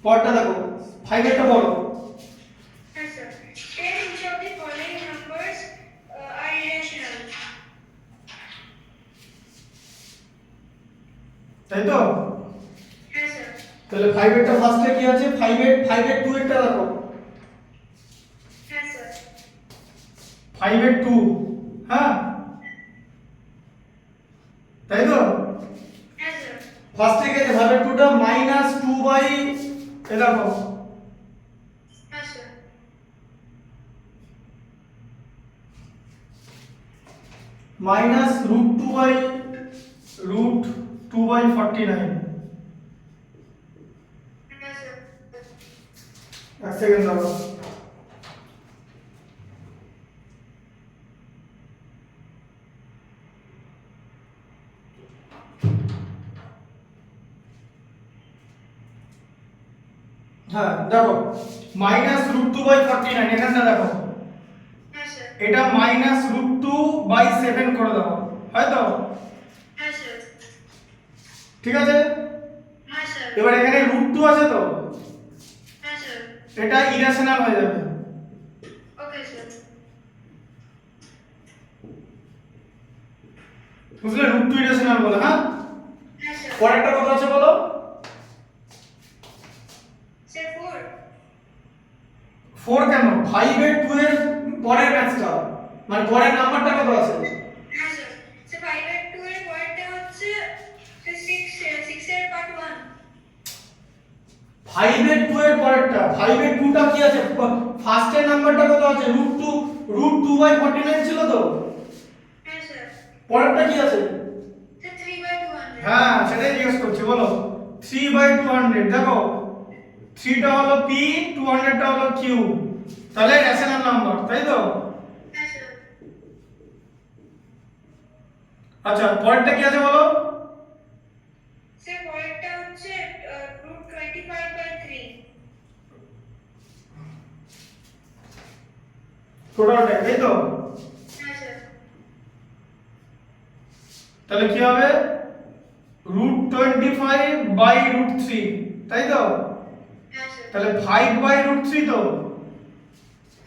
পরটা দেখো, 5 এরটা বড়। হ্যাঁ sir. 10 each of the following numbers are irrational. তাই তো? হ্যাঁ স্যার। তাহলে 5 এরটা ফার্স্টে কি আছে? 5 এর 2 এরটা দেখো। হ্যাঁ স্যার। 5 এর 2, হ্যাঁ তাই তো? হ্যাঁ স্যার। ফার্স্টে কি আছে? 5 এর 2টা মাইনাস 2 বাই এ দেখো, হ্যাঁ স্যার। মাইনাস √2/49। হ্যাঁ স্যার। এক সেকেন্ড দাও। হ্যাঁ দেখো, -√2/49 এখানটা দেখো, হ্যাঁ স্যার। এটা -√2/7 করে দাও, হয়তো? হ্যাঁ স্যার। ঠিক আছে? হ্যাঁ স্যার। এবার এখানে √2 আছে তো, হ্যাঁ স্যার। এটা ইরেশনাল হয়ে যাবে। Okay sir. বুঝলে রুট টু ইরেশনাল বলে। হ্যাঁ হ্যাঁ স্যার। পরেরটা কত আছে বলো? স্যার 4। 4 কেন? 5 এর 2 এর পরের ম্যাথটা মানে পরের নাম্বারটা কত আছে? হ্যাঁ স্যার। স্যার 5 এর 2 এর পরেরটা হচ্ছে 6 এর পার্ট 1। 5 এর 2 এর পরেরটা 5 এর 2টা কি আছে? ফার্স্ট এর নাম্বারটা কত আছে? √2/49 ছিল তো। হ্যাঁ স্যার। পরেরটা কি আছে? স্যার 3/200। হ্যাঁ সেটাই জিজ্ঞেস করছি, বলো 3/200। দেখো 3 টা হলো p, 200 টা হলো q, তাহলে রেশনাল নাম্বার, তাই তো? হ্যাঁ স্যার। আচ্ছা পরেরটা কি আছে বলো? স্যার পরেরটা হচ্ছে √25/3। টোটালটা, তাই তো? হ্যাঁ স্যার। তাহলে কি হবে? √25/√3, তাই তো? হ্যাঁ স্যার। তাহলে 5/√3 তো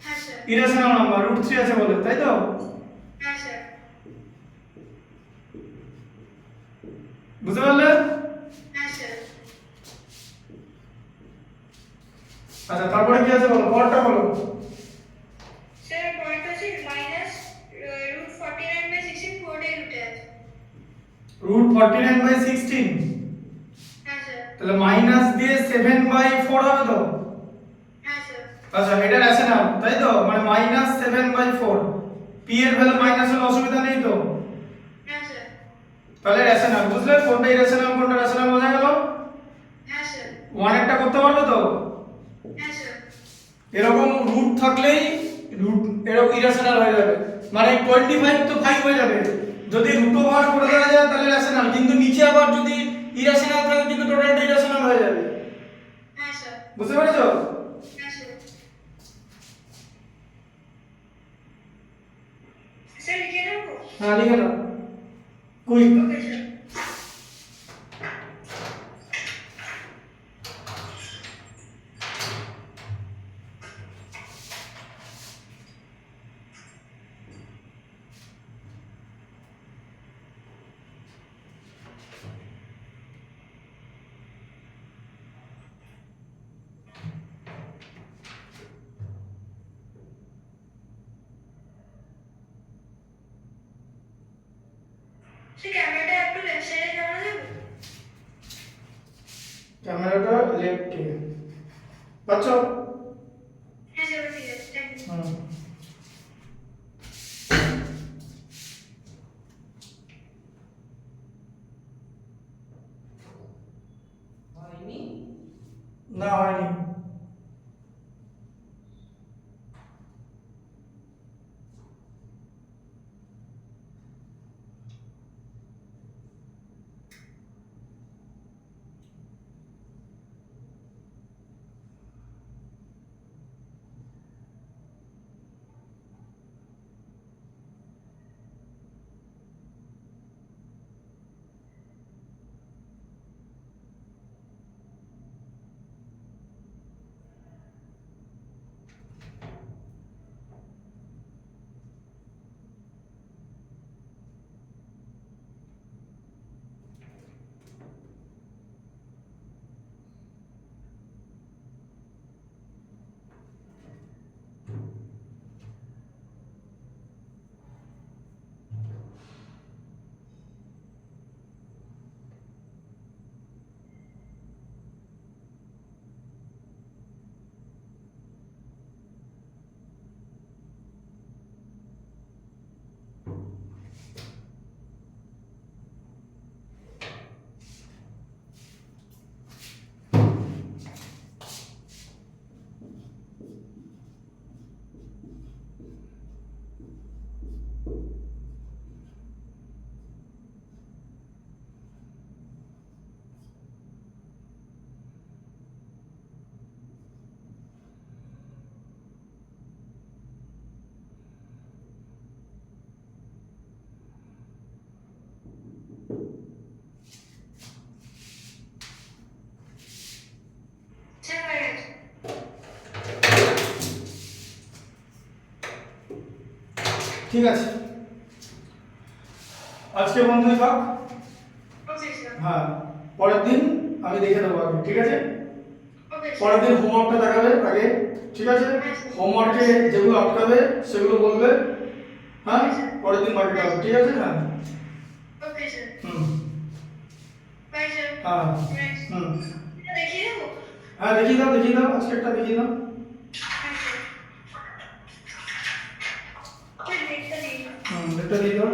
হ্যাঁ স্যার। ইরেশনাল নাম্বার, √3 আছে বলে, তাই তো? হ্যাঁ স্যার। বুঝতে পারলে? হ্যাঁ স্যার। আচ্ছা তারপরে কি আছে বলো, পরেরটা বলো। স্যার পরেরটা হচ্ছে -√49/16 4টাই রুটে আছে। √49/16, হ্যাঁ স্যার। তাহলে মাইনাস দিয়ে 7/4 হবে তো? হ্যাঁ স্যার। আচ্ছা এটা রেশনাল, তাই তো? মানে -7/4, p এর ভ্যালু মাইনাস হলে অসুবিধা নেই তো? হ্যাঁ স্যার। তাহলে রেশনাল। বুঝলে কোনটা ইরেশনাল কোনটা রেশনাল বোঝা গেল? হ্যাঁ স্যার। 1 একটা করতে পারবে তো? হ্যাঁ স্যার। এরকম রুট থাকলেই রুট এরকম ইরেশনাল হয়ে যাবে, মানে 25 তো 5 হয়ে যাবে। যদি রুট ওভার করে দেওয়া যায় তাহলে রেশনাল, কিন্তু নিচে আবার যদি ইরেশনাল থাকে কিন্তু টোটালটা ইরেশনাল হয়ে যাবে। হ্যাঁ স্যার। বুঝতে পেরেছো? হ্যাঁ স্যার। স্যার লিখে নেবো? হ্যাঁ লিখে নাও কুইক। ওকে স্যার। স্যার ক্যামেরাটা একটু লেফট সাইডে ঘোরানো যাবে? ক্যামেরাটা লেফটে পাচ্ছ? হ্যাঁ স্যার ঠিক আছে, থ্যাংক ইউ। হুম। না হয়নি। স্যার হয়ে গেছে। ঠিক আছে। আজকে বন্ধুই থাক। Okay sir. হ্যাঁ, পরের দিন আমি দেখে দেবো আগে, ঠিক আছে? Okay sir. পরের দিন হোমওয়ার্কটা দেখাবে আগে, ঠিক আছে? হোমওয়ার্কে যেগুলো আটকাবে সেগুলো বলবে, হ্যাঁ? পরের দিন বাকিটা হবে, ঠিক আছে? হ্যাঁ। Okay sir. Hmm. Bye sir. হ্যাঁ। বাই। হুম। দেখিয়ে দেবো? হ্যাঁ, দেখিয়ে দাও আজকে একটা দেখিয়ে দাও। হ্যাঁ স্যার। ওই ডেটটা দিয়ে দাও। একটা দিয়ে দাও।